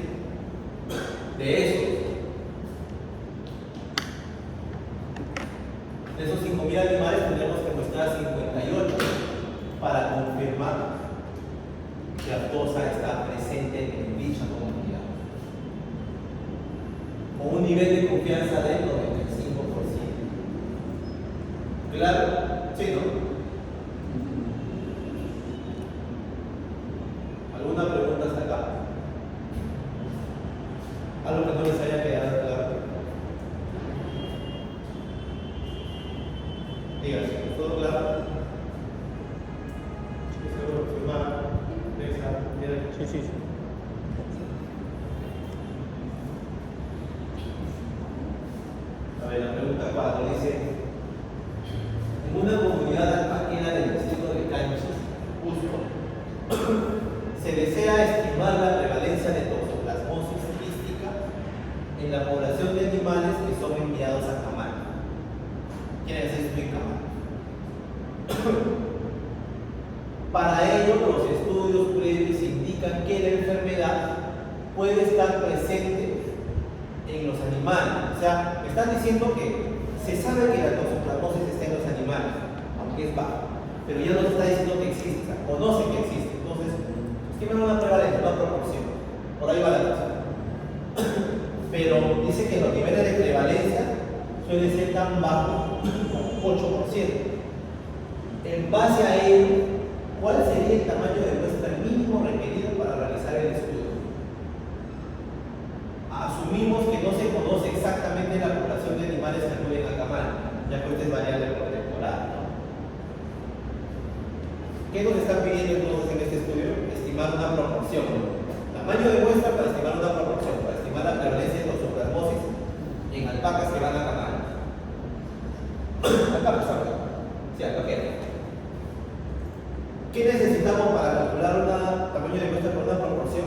de esos 5.000 animales tendremos que mostrar 58 para confirmar que aftosa está presente en dicha comunidad. Con un nivel de confianza del 95%. ¿Claro? ¿Sí, no? ¿Alguna pregunta hasta acá? ¿Algo que no les haya quedado claro? Díganse, ¿todo claro? ¿Sí, seguro? ¿Su hermana?
Sí, sí, sí.
A ver, la pregunta 4 dice: en una comunidad alpaquera del distrito de Canchis, Cusco, se desea estimar la prevalencia de toxoplasmosis quística en la población de animales que son enviados a Camal. ¿Quién es esto en Camal? Para ello, los estudios previos indican que la enfermedad puede estar presente en los animales. O sea, me están diciendo que se sabe que la toxoplasmosis está en los animales, aunque es baja, pero ya no se está diciendo que existe, o sea, conoce que existe. Entonces, estiman una prevalencia, una proporción. Por ahí va la cosa. Pero dice que los niveles de prevalencia suelen ser tan bajos como 8%. En base a ello, ¿cuál sería el tamaño de muestra mínimo requerido para realizar el estudio? Asumimos que no se conoce exactamente la población de animales que acuden a Camal, ya que usted es variable protectoral, ¿no? ¿Qué nos están pidiendo entonces en este estudio? Estimar una proporción. Tamaño de muestra para estimar una proporción, para estimar la prevalencia de toxoplasmosis en alpacas que van a Camal. Alpacas, ¿sabes? Sí, alpaqueras. ¿Qué necesitamos para calcular un tamaño de muestra por una proporción?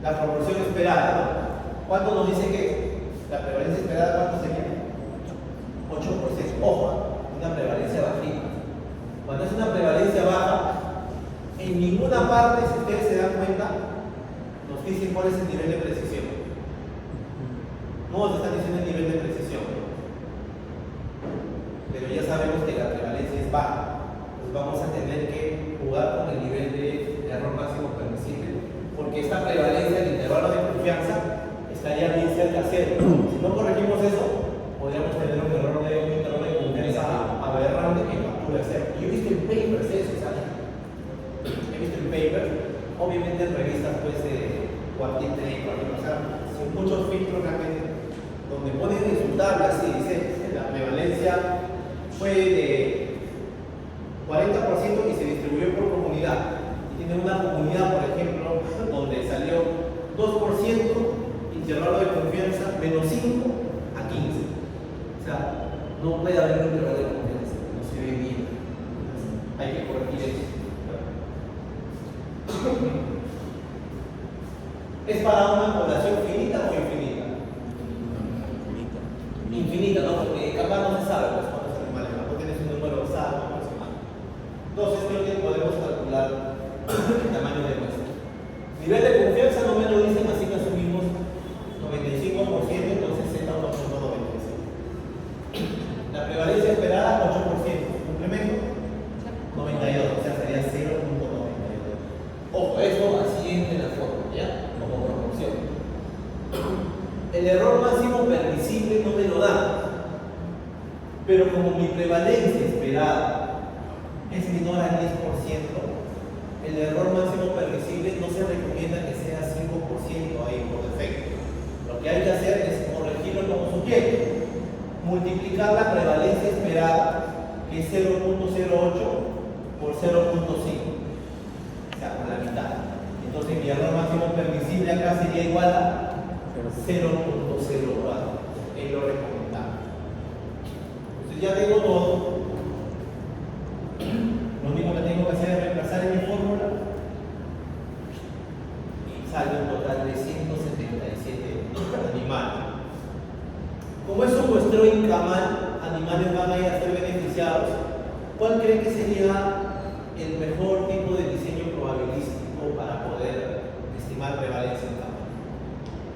La proporción esperada, ¿no? ¿Cuánto nos dice que la prevalencia esperada? ¿Cuánto sería? 8%. Ojo, una prevalencia bajita. Cuando es una prevalencia baja, en ninguna parte, si ustedes se dan cuenta, nos dicen cuál es el nivel de precisión. No nos están diciendo el nivel de precisión. Pero ya sabemos que la prevalencia es baja. Vamos a tener que jugar con el nivel de error máximo permisible, porque esta prevalencia del intervalo de confianza estaría bien cerca a cero. Si no corregimos eso, podríamos tener un error de un intervalo de confianza aberrante que captura cero. Yo he visto en papers eso, ¿sabes? He visto en papers, obviamente en revistas pues de cualquier cosa, sin muchos filtros realmente, donde ponen en su tabla así, dice la prevalencia fue de 40% y se distribuyó por comunidad. Y tiene una comunidad, por ejemplo, donde salió 2%, intervalo de confianza menos 5 a 15. O sea, no puede haber un intervalo de confianza, no se ve bien. Hay que corregir eso. ¿Es para una población finita o infinita? Infinita, ¿no? Porque capaz no se sabe pues, cuántos animales, no tienes un número exacto. Entonces creo que podemos calcular el tamaño de muestra. Nivel de confianza no me lo dicen, así que asumimos 95%, entonces Z 1.95. La prevalencia esperada 8%. Complemento. el error máximo permisible no me lo da, pero como mi prevalencia esperada es menor al 10%, el error máximo permisible no se recomienda que sea 5% ahí por defecto. Lo que hay que hacer es corregirlo como sugiere, multiplicar la prevalencia esperada, que es 0.08 por 0.5, o sea, por la mitad. Entonces mi error máximo permisible acá sería igual a 0.04, es lo recomendable. Entonces ya tengo todo. Lo único que tengo que hacer es reemplazar en mi fórmula y sale un total de 177 animales. Como es un muestreo incamal, animales van a ir a ser beneficiados. ¿Cuál creen que sería el mejor tipo de diseño probabilístico para poder estimar prevalencia en campo?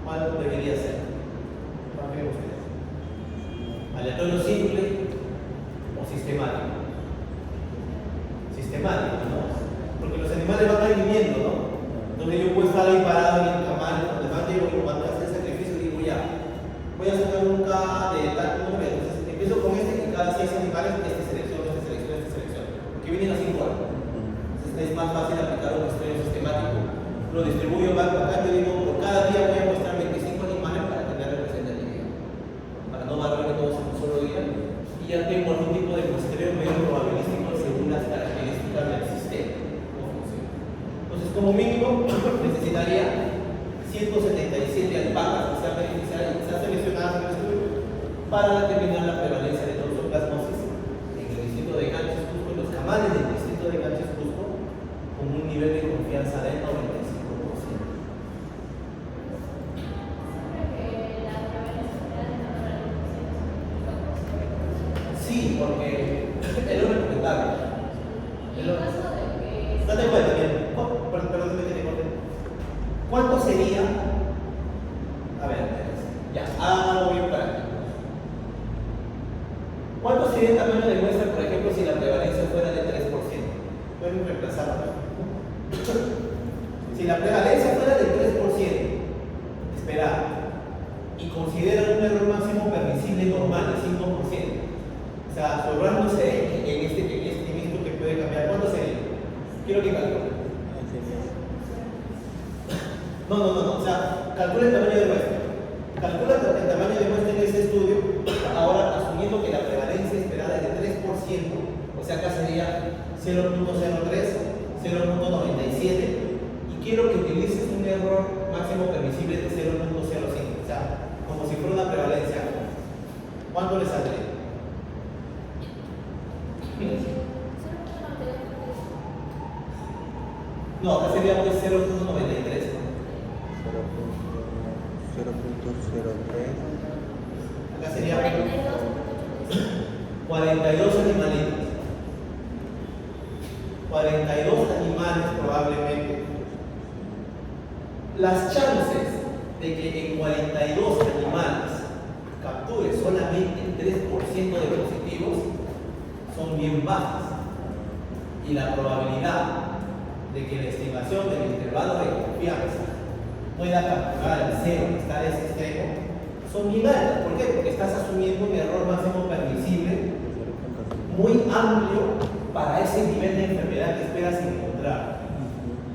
¿Cuál debería ser? ¿Cuál creen ustedes? ¿Aleatorio simple o sistemático? Sistemático, ¿no? Porque los animales van a ir viviendo, ¿no? Entonces yo puedo estar ahí parado en el camal, cuando levanto y digo, cuando hace el sacrificio, digo ya, voy a sacar un K de tal número, entonces empiezo con este que cada 6 animales, selección, porque vienen así igual. Entonces es más fácil aplicar un estudio sistemático. Lo distribuyo más acá, yo digo, por cada día voy a mostrar 25 animales para tener representatividad, para no barrer todos en un solo día, y ya tengo algún tipo de muestreo medio probabilístico según las características del sistema. Entonces, como mínimo, necesitaría 177 alpacas que sean beneficiadas y que sean seleccionadas en el estudio para determinar la prevalencia de toxoplasmosis en el distrito de Ganges Cusco y los camales del distrito de Ganges Cusco con un nivel de confianza del 95%. Sí, porque es lo recomendable. Date cuenta, bien. Perdón, que te corte. ¿Cuánto sería? A ver, ya, algo bien práctico. ¿Cuánto sería el tamaño de muestra, por ejemplo, si la prevalencia fuera de 3%? Pueden reemplazarlo. Si la prevalencia fuera del 3%, esperar, y consideran un error máximo permisible normal de 5%, o sea, sobrándose en esto que puede cambiar, ¿cuánto sería? Quiero que calcule. No, o sea, calcula el tamaño de muestra. Calcula el tamaño de muestra en ese estudio, ahora asumiendo que la prevalencia esperada es de 3%, o sea, acá sería 0.03, 0.97, y quiero que utilices un error máximo permisible de 0.05, o sea, como si fuera una prevalencia. ¿Cuánto le saldría? No, acá sería pues 0.93.
0.03.
Acá sería 42 animalitos. 42 animales probablemente. Las chances de que en 42 animales capture solamente el 3% de positivos son bien bajas. Y la probabilidad de que la estimación del intervalo de confianza pueda capturar el cero que está en ese extremo son bien altas. ¿Por qué? Porque estás asumiendo un error máximo permisible muy amplio para ese nivel de enfermedad que esperas encontrar.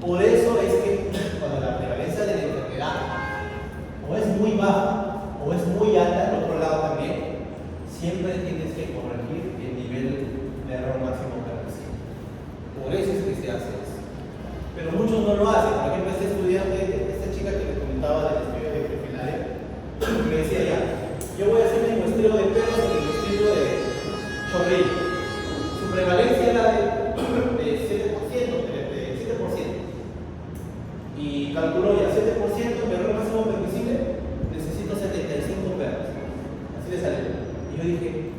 Por eso es que cuando la prevalencia de la enfermedad o es muy baja o es muy alta, al otro lado también, siempre tienes que corregir el nivel de error máximo permisible. Por eso es que se hace eso. Pero muchos no lo hacen. Por ejemplo, este estudiante, esta chica que les comentaba del estudio de Crefilaria, me decía ya, yo voy a hacer mi muestreo de perros en el distrito de Chorrillo. Su prevalencia era de 7%, y calculó ya 7%, mi error máximo permisible, necesito 75 perros. Así le salió. Y yo dije,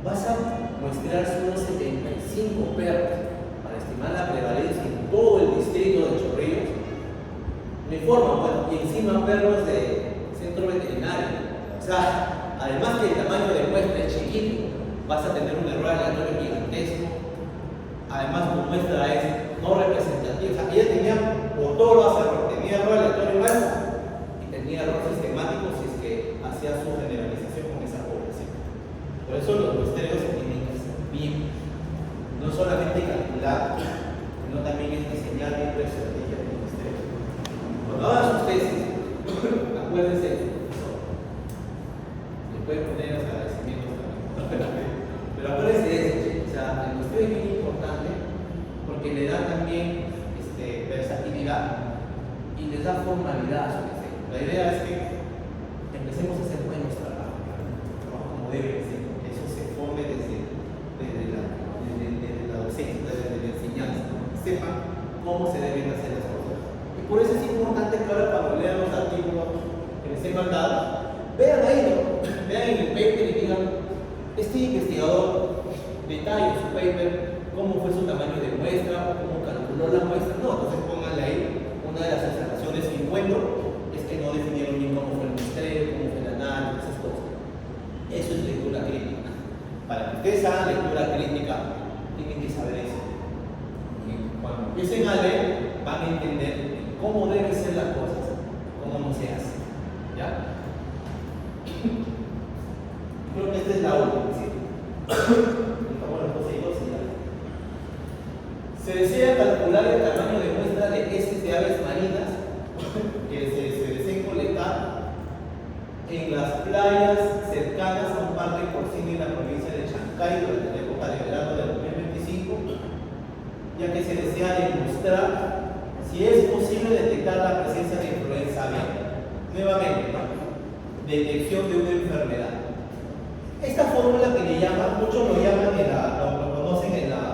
vas a muestrear solo 75 perros para estimar la prevalencia en todo el distrito de Chorrillos. Me forma, bueno, y encima perros de centro veterinario. O sea, además que el tamaño de muestra es chiquito, vas a tener un error aleatorio gigantesco. Además, tu muestra es no representativa. O sea, ella tenía, por todo lo hace error, tenía error aleatorio alto y tenía error sistemático sea su generalización con esa población. Por eso los muestreos se tienen que hacer bien. No solamente calcular, sino también es diseñar bien la estrategia de muestreo. Cuando hagan sus tesis, acuérdense de su profesor. Le pueden poner los agradecimientos también. Pero acuérdense de eso, chicos. O sea, el muestreo es bien importante porque le da también versatilidad y les da formalidad a su diseño. La idea es que empecemos a hacer buenos trabajos, como debe ser, que eso se forme desde la docencia, desde la enseñanza, ¿no? Que sepan cómo se deben hacer las cosas. Y por eso es importante que ahora cuando lean los artículos que les he mandado, vean ahí, ¿no? Vean en el paper y digan, este investigador detalla en su paper cómo fue su tamaño de muestra, cómo calculó la muestra. No, entonces pónganle ahí, una de las observaciones que encuentro es que no definieron bien cómo fue el muestreo, cómo fue el análisis, esas cosas. Eso es lectura crítica. Para que ustedes hagan lectura crítica, tienen que saber eso. Y cuando empiecen a leer, van a entender cómo deben ser las cosas, cómo no se hace. ¿Ya? Creo que esta es la última, ¿sí? Bueno, entonces yo sí, ya. Se desea calcular el tamaño de muestra de heces de aves marinas que se deseen colectar en las playas cercanas a un parque porcino en la provincia de Chancay durante la época de verano del 2025, ya que se desea demostrar si es posible detectar la presencia de influenza aviar. Nuevamente, ¿no? Detección de una enfermedad. Esta fórmula que le llaman, muchos lo llaman, lo conocen en la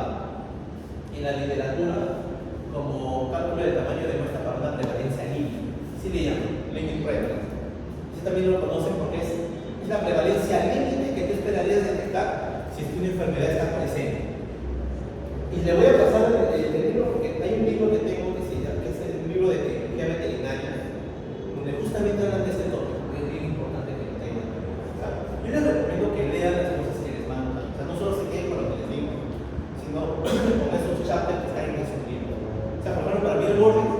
literatura como cálculo del tamaño de muestra para una prevalencia límite. Sí le llaman, limit prevalence. Ustedes también lo conocen porque es la prevalencia límite que tú esperarías detectar si una enfermedad está presente. Y le voy a pasar el libro porque hay un libro que tengo que es el libro de tecnología veterinaria, donde justamente hablan de este tópico, que es bien importante que lo tengan. O sea, yo les recomiendo que lean las cosas que les mando. O sea, no solo se queden con lo que les digo, sino con esos chapters que están en esos libros. O sea, por ejemplo, para mí el Wording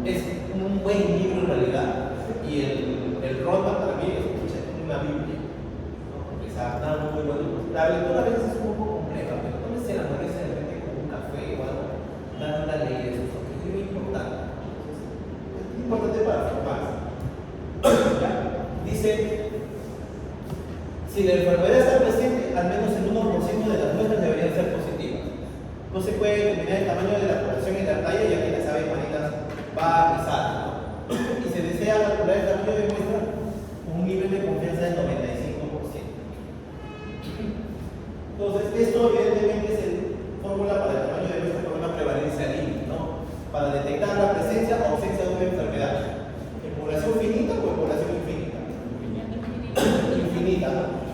es un buen libro en realidad, y el Roadmap para mí es una Biblia, ¿no? Porque se adapta muy bueno. La lectura a veces es un poco compleja, pero tómense la molestia de repente con un café o algo, dando una ley de eso, porque es muy importante. Es importante para formarse. ¿Ya? Dice, si la enfermedad está presente, al menos el 1% de las muestras deberían ser positivas. No se puede determinar el tamaño de la población en la playa, ya que las aves marinas va a pisar, ¿no? Y se desea calcular el tamaño de muestra con un nivel de confianza del 95%. Entonces, esto evidentemente es el fórmula para el tamaño de muestra con una prevalencia límite, ¿no? Para detectar la presencia o ausencia de una enfermedad. ¿En población finita o en población infinita? Infinita, ¿no?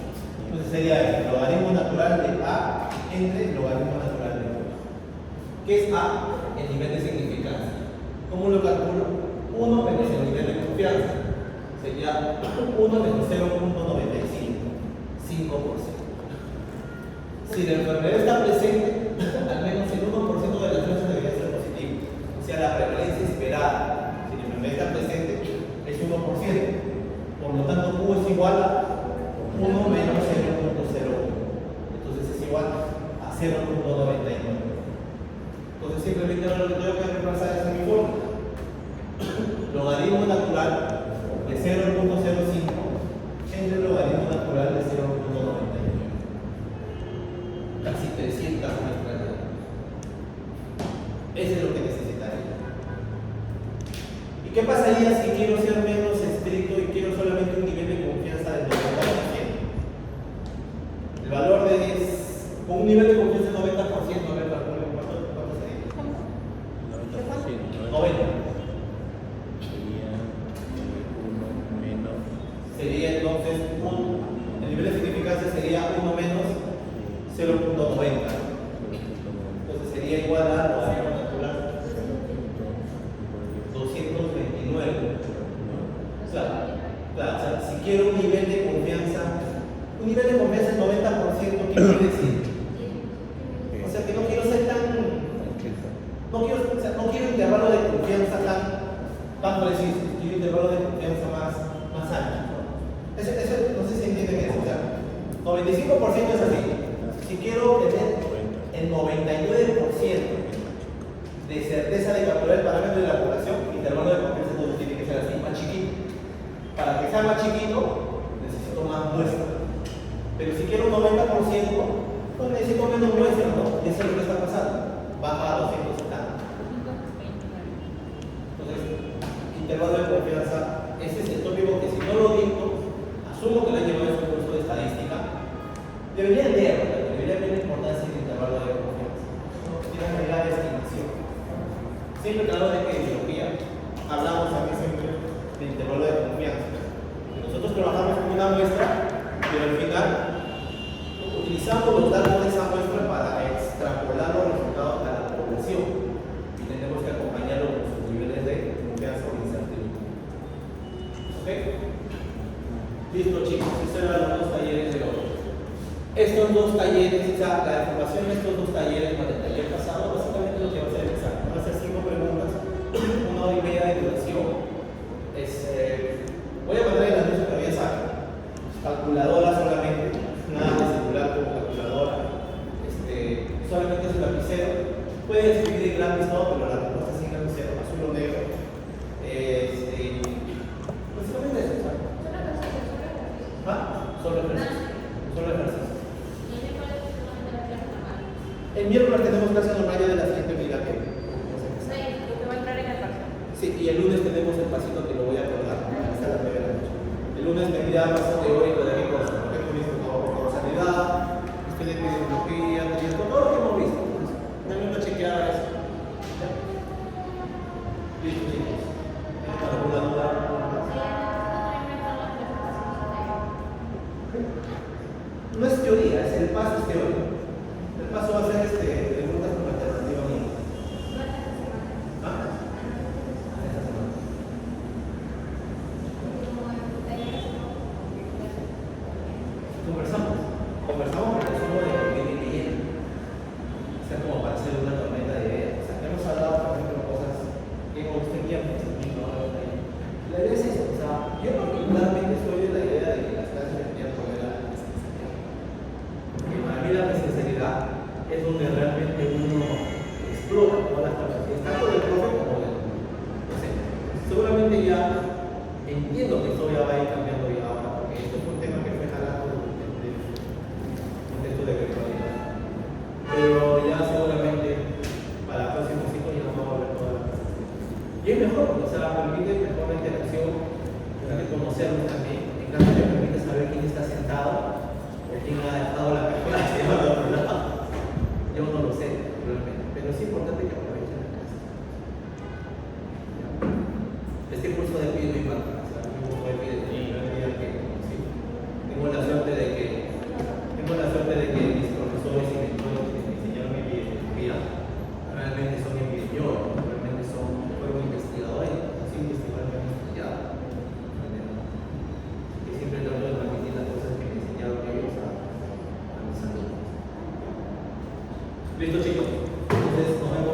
Entonces sería el logaritmo natural de A entre el logaritmo natural de 1. ¿Qué es A? El nivel de significancia. ¿Cómo lo calculo? 1 menos el nivel de confianza. Sería 1 menos 0.95. 5%. Si la enfermedad está presente, al menos el 1% de las muestras debería ser positivo. O sea, la prevalencia esperada. Si la enfermedad está presente, es 1%. Por lo tanto, Q es igual a 1 menos 0.01. Entonces es igual a 0.99. Entonces simplemente ahora lo que tengo que reemplazar es mi fórmula. Logaritmo natural de 0.05 entre el logaritmo natural de 0.99. Casi 300 muestras. Eso es lo que necesitaría. ¿Y qué pasaría si quiero ser menos estricto y quiero solamente un nivel de confianza del 90%? El valor con un nivel de confianza del 90%, a ver, ¿cuánto sería?
90%.
90.
Sería 1 menos.
Sería entonces el nivel de significancia sería 1 menos 0.90. Entonces sería igual a logaritmo natural 229. Claro, o sea, si quiero un nivel de confianza del 90%, ¿qué quiere decir? O sea, que no quiero ser tan. No quiero intervalo de confianza tan preciso, quiero intervalo de confianza más ancho, ¿no? O 95% es así. Si quiero tener el 99% de certeza de capturar el parámetro de la población, el intervalo de confianza entonces tiene que ser así, más chiquito. Para que sea más chiquito, necesito más muestras. Pero si quiero un 90%, pues necesito menos muestras, ¿no? Y eso es lo que está pasando. Baja a 270. Entonces, intervalo de confianza, ese es el tópico que si no lo dicto, asumo que lo han llevado en su curso de estadística, deberían leerlo, deberían ver la importancia del intervalo de confianza. ¿No? Tienen regla de estimación. Siempre que hablamos de que en biología, hablamos aquí siempre del intervalo de confianza. Que nosotros trabajamos con una muestra, pero al final utilizamos los datos de esa muestra para extrapolar los resultados a la población. Y tenemos que acompañarlo con sus niveles de confianza o incertidumbre. ¿Ok? Listo, chicos, estos eran los dos talleres de hoy. Estos dos talleres, o sea, la información de estos dos talleres con el taller pasado, básicamente lo que va a hacer es exacto. Van a hacer 5 preguntas, 1 hora y media de duración. Voy a mandar el anuncio que había sacado. Calculadora solamente, nada de celular como calculadora. Solamente es un lapicero. Pueden escribir en lápiz todo, pero la respuesta es en lapicero, azul o negro. Básicamente eso, ¿sabes? ¿Ah? Solo ejercicio. Solo ejercicio. El miércoles tenemos clase normal ya de la siguiente unidad que
va a entrar en el parcial.
sí, y el lunes tenemos el pasito que lo voy a colgar hasta las 9 de la noche. El lunes me dirá paso teórico de qué cosa, ¿no? Hemos visto causalidad, de epidemiología, todo lo que hemos visto. Dame una chequeada a eso. ¿Ya? Listo, chicos. ¿Alguna duda? No es teoría, es el paso es teórico. El paso va a ser preguntas con alternativa mínima. ¿Ah? Esta semana. Conversamos porque somos de lo que viene leyendo. O sea, como para hacer una tormenta de ideas. O sea, hemos hablado, por ejemplo, cosas que como usted quiere, la idea es eso. O sea, yo particularmente soy de la idea de que las clases deberían poner a la presencialidad. Porque para mí la presencialidad es donde realmente uno explora todas las capacidades, tanto del profe como del docente. Seguramente ya entiendo que esto ya va a ir cambiando ya ahora, porque esto es un tema que fue jalando del contexto de virtualidad. Pero ya seguramente para el próximo ciclo ya no vamos a ver todas las cosas. Y es mejor, o sea, permite mejor la interacción, permite conocernos también. En cambio, te permite saber quién está sentado o quién ha dejado la clase al otro lado. Yo no lo sé, realmente, pero es importante que aprovechen la clase. Este curso de PIDE me encanta, o sea, un curso de PIDE que conocí. Tengo la suerte de que mis profesores y mentores que me enseñaron epidemiología realmente son epidemiólogos, realmente fueron investigadores, así investigadores que han estudiado. Que siempre trato de transmitir las cosas que me enseñaron ellos a mis alumnos. Listo, chicos. Entonces, nos vemos.